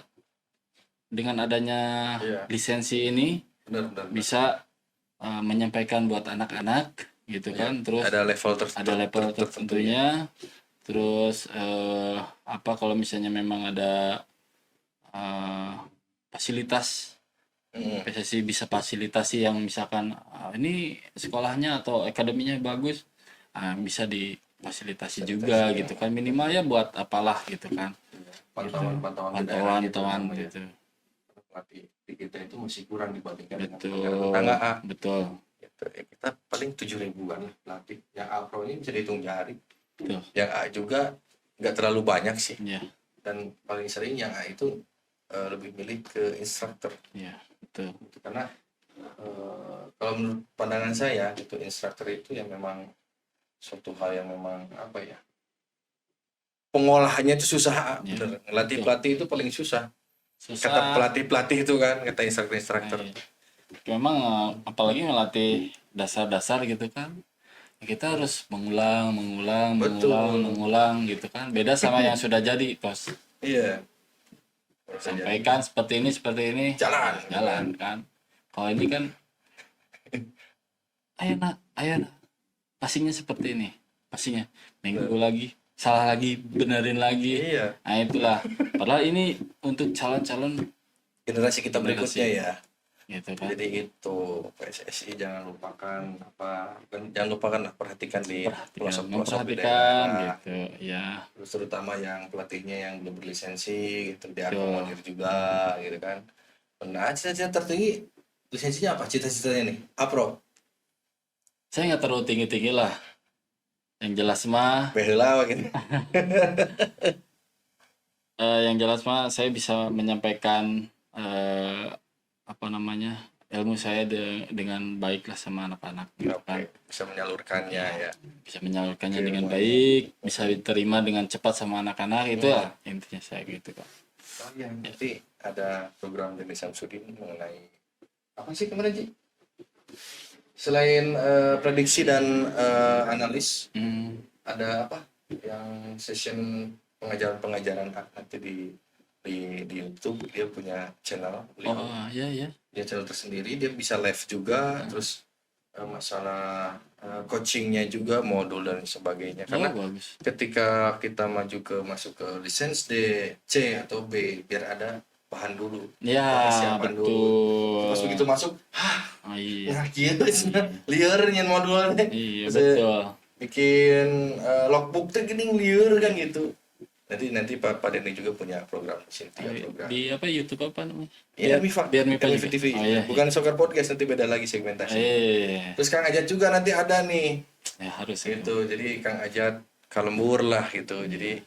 dengan adanya Iya. lisensi ini Benar. bisa menyampaikan buat anak-anak gitu kan. Terus Ada level ada level tertentunya. Terus apa kalau misalnya memang ada fasilitas PSSI bisa fasilitasi yang misalkan ini sekolahnya atau akademinya bagus, bisa difasilitasi juga gitu kan, minimal ya buat apalah gitu kan, pantauan gitu. Pelatih di kita itu masih kurang dibandingkan dengan Betul, negara tetangga. betul. Gitu. Ya, kita paling 7.000-an lah pelatih. Yang A Pro ini bisa dihitung jari. Betul. Yang A juga nggak terlalu banyak sih. Ya, Dan paling sering yang A itu lebih milih ke instruktur. ya, betul. Karena kalau menurut pandangan saya itu instruktur itu yang memang suatu hal yang memang apa ya, pengolahannya itu susah. Ya, bener, ngelatih pelatih itu paling susah. Susah. Kata pelatih itu kan, kata instruktur. Iya. Memang apalagi melatih dasar-dasar gitu kan, kita harus mengulang gitu kan, beda sama yang sudah jadi bos. Iya. Sampaikan seperti ini Jalan kan. Kalau ini kan ayo nak passingnya seperti ini, passingnya minggu lagi salah lagi, benerin lagi. Iya. Nah itulah, padahal ini untuk calon-calon Generasi kita berikutnya ya. gitu kan. Jadi itu PSSI jangan lupakan jangan lupakan perhatikan di pelosok-pelosok di memperhatikan daerah. gitu ya. Terus terutama yang pelatihnya yang belum berlisensi gitu, diakomodir juga gitu kan. Nah, cita-cita tertinggi lisensinya apa? Cita-citanya nih? Apro. Saya nggak terlalu tinggi-tinggi lah. Yang jelas mah Behela gitu. yang jelas mah saya bisa menyampaikan apa namanya ilmu saya dengan baik lah sama anak-anak gitu kan. Bisa menyalurkannya ya. Bisa menyalurkannya dengan baik, bisa diterima dengan cepat sama anak-anak, itu lah intinya saya gitu kan. Oh iya, nanti ada program dari Samsudin mengenai apa sih kemarin Ji? Selain prediksi dan analis, ada apa? Yang session pengajaran nanti di YouTube. Dia punya channel. Oh iya. Dia channel tersendiri, dia bisa live juga. Terus masalah coachingnya juga, modul dan sebagainya. Karena bagus. ketika kita masuk ke lisensi D, C atau B, biar ada bahan dulu. Ya Persiapan betul. Dulu. Pas begitu masuk, iya. Nah gitu, liar nyen modulnya. Iya betul. Bikin logbook tuh gini liar kan gitu. Nanti Pak Denny juga punya program program. Di apa YouTube apa namanya? Iya, Mifa TV. Oh, iya. Bukan Soccer Podcast, nanti beda lagi segmentasi. Terus Kang Ajat juga nanti ada nih. Ya harus gitu. Jadi Kang Ajat kalembur lah gitu. Jadi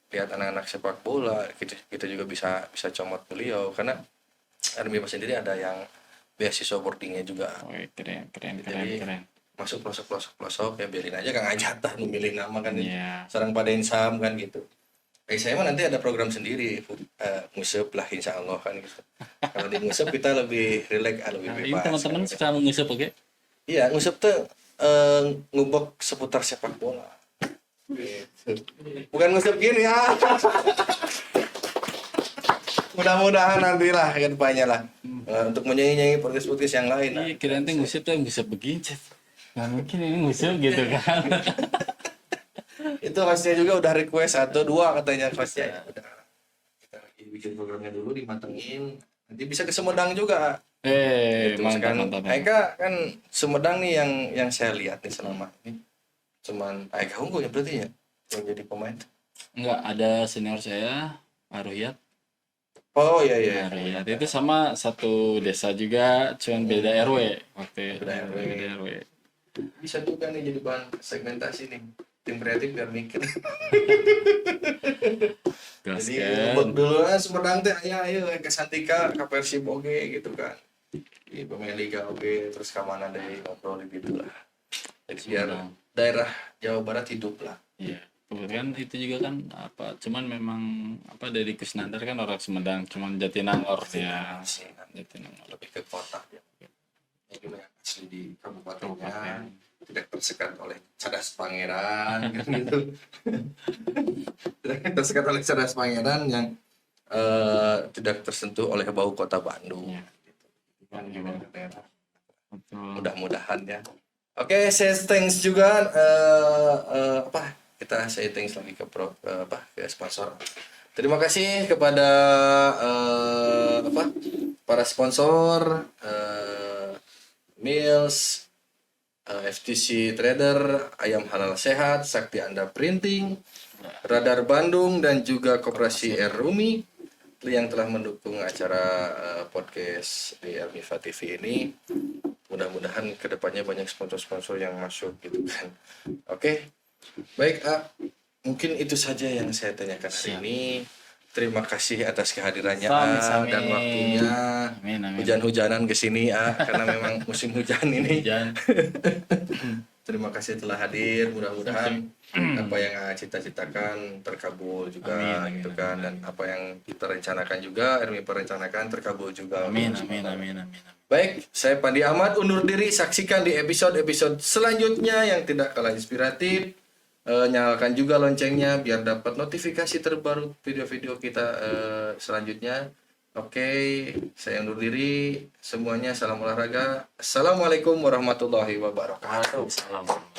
lihat anak-anak sepak bola, kita juga bisa comot beliau karena Army sendiri ada yang beasiswa boardingnya juga. Oh, keren. Masuk pelosok ya, biarin aja Kang Ajat lah memilih nama kan. Yeah. Sarang pada insam kan gitu. Saya mah nanti ada program sendiri, ngusep lah insya Allah kan gitu. Kalau di ngusep kita lebih rileks, lebih bebas. Ini teman-teman kan, suka ngusep oke? Iya, ngusep tuh ngubek seputar sepak bola. Gitu. Bukan ngusep gini ya. Mudah-mudahan nantilah ke depannya lah. Untuk menyanyi-nyanyi podcast-podcast yang lain. Iya, kira nanti ngusep tuh ngusep begini. Nggak mungkin ini ngusep gitu kan. Itu hostnya juga udah request 1, 2 katanya hostnya. Udah. Kita lagi bikin programnya dulu, dimatengin. Nanti bisa ke Sumedang juga. Gitu. Mantap. Eka kan Sumedang nih yang saya lihat nih selama ini. Cuman Eka Unggul ya berarti ya yang jadi pemain. Enggak, ada senior saya, Pak Ruhyat. Oh iya. Ruhyat itu sama satu desa juga, cuman beda RW waktu Beda RW. Bisa juga nih jadi bahan segmentasi nih. tim kreatif biar mikir. Gas Jadi kan. buat dulu Sumedang teh aya ayo ke Santika ka Persib oge gitu kan. Di pemain liga oge terus ka mana deui ngobrol gitu lah. Jadi biar Sumedang. daerah Jawa Barat hidup lah. Iya. Kemudian itu juga kan apa? Cuman memang apa dari Kusnandar kan orang Sumedang, cuman Jatinangor ya. Sih, kan. Jatinangor. Lebih ke kota ya. Ini juga yang asli di kabupatennya Kabupaten. tidak tersekat oleh Cadas Pangeran kan gitu. Tidak tersekat oleh Cadas Pangeran yang tidak tersentuh oleh bau kota Bandung. Iya. Gitu. Kan gimana daerah. Betul. Mudah-mudahan ya. Oke, saya thanks juga apa kita saya thanks lagi ke ke sponsor. Terima kasih kepada para sponsor Mills, FTC Trader, Ayam Halal Sehat, Sakti Anda Printing, Radar Bandung dan juga Koperasi Rumi yang telah mendukung acara podcast di Almifa TV ini. Mudah-mudahan kedepannya banyak sponsor-sponsor yang masuk gitu kan. Oke, baik mungkin itu saja yang saya tanyakan hari Siap. ini. Terima kasih atas kehadirannya Sami-sami. dan waktunya. Amin, amin. Hujan-hujanan ke sini karena memang musim hujan ini. Hujan. Terima kasih telah hadir. Mudah-mudahan apa yang cita-citakan terkabul juga Amin, gitu amin, kan, dan apa yang kita rencanakan juga, Ermi perencanakan terkabul juga. Amin, amin, amin, amin. Baik, saya Pandi Ahmad undur diri. Saksikan di episode-episode selanjutnya yang tidak kalah inspiratif. Nyalakan juga loncengnya biar dapat notifikasi terbaru video-video kita selanjutnya. Oke, saya undur diri. Semuanya salam olahraga. Assalamualaikum warahmatullahi wabarakatuh. Salam.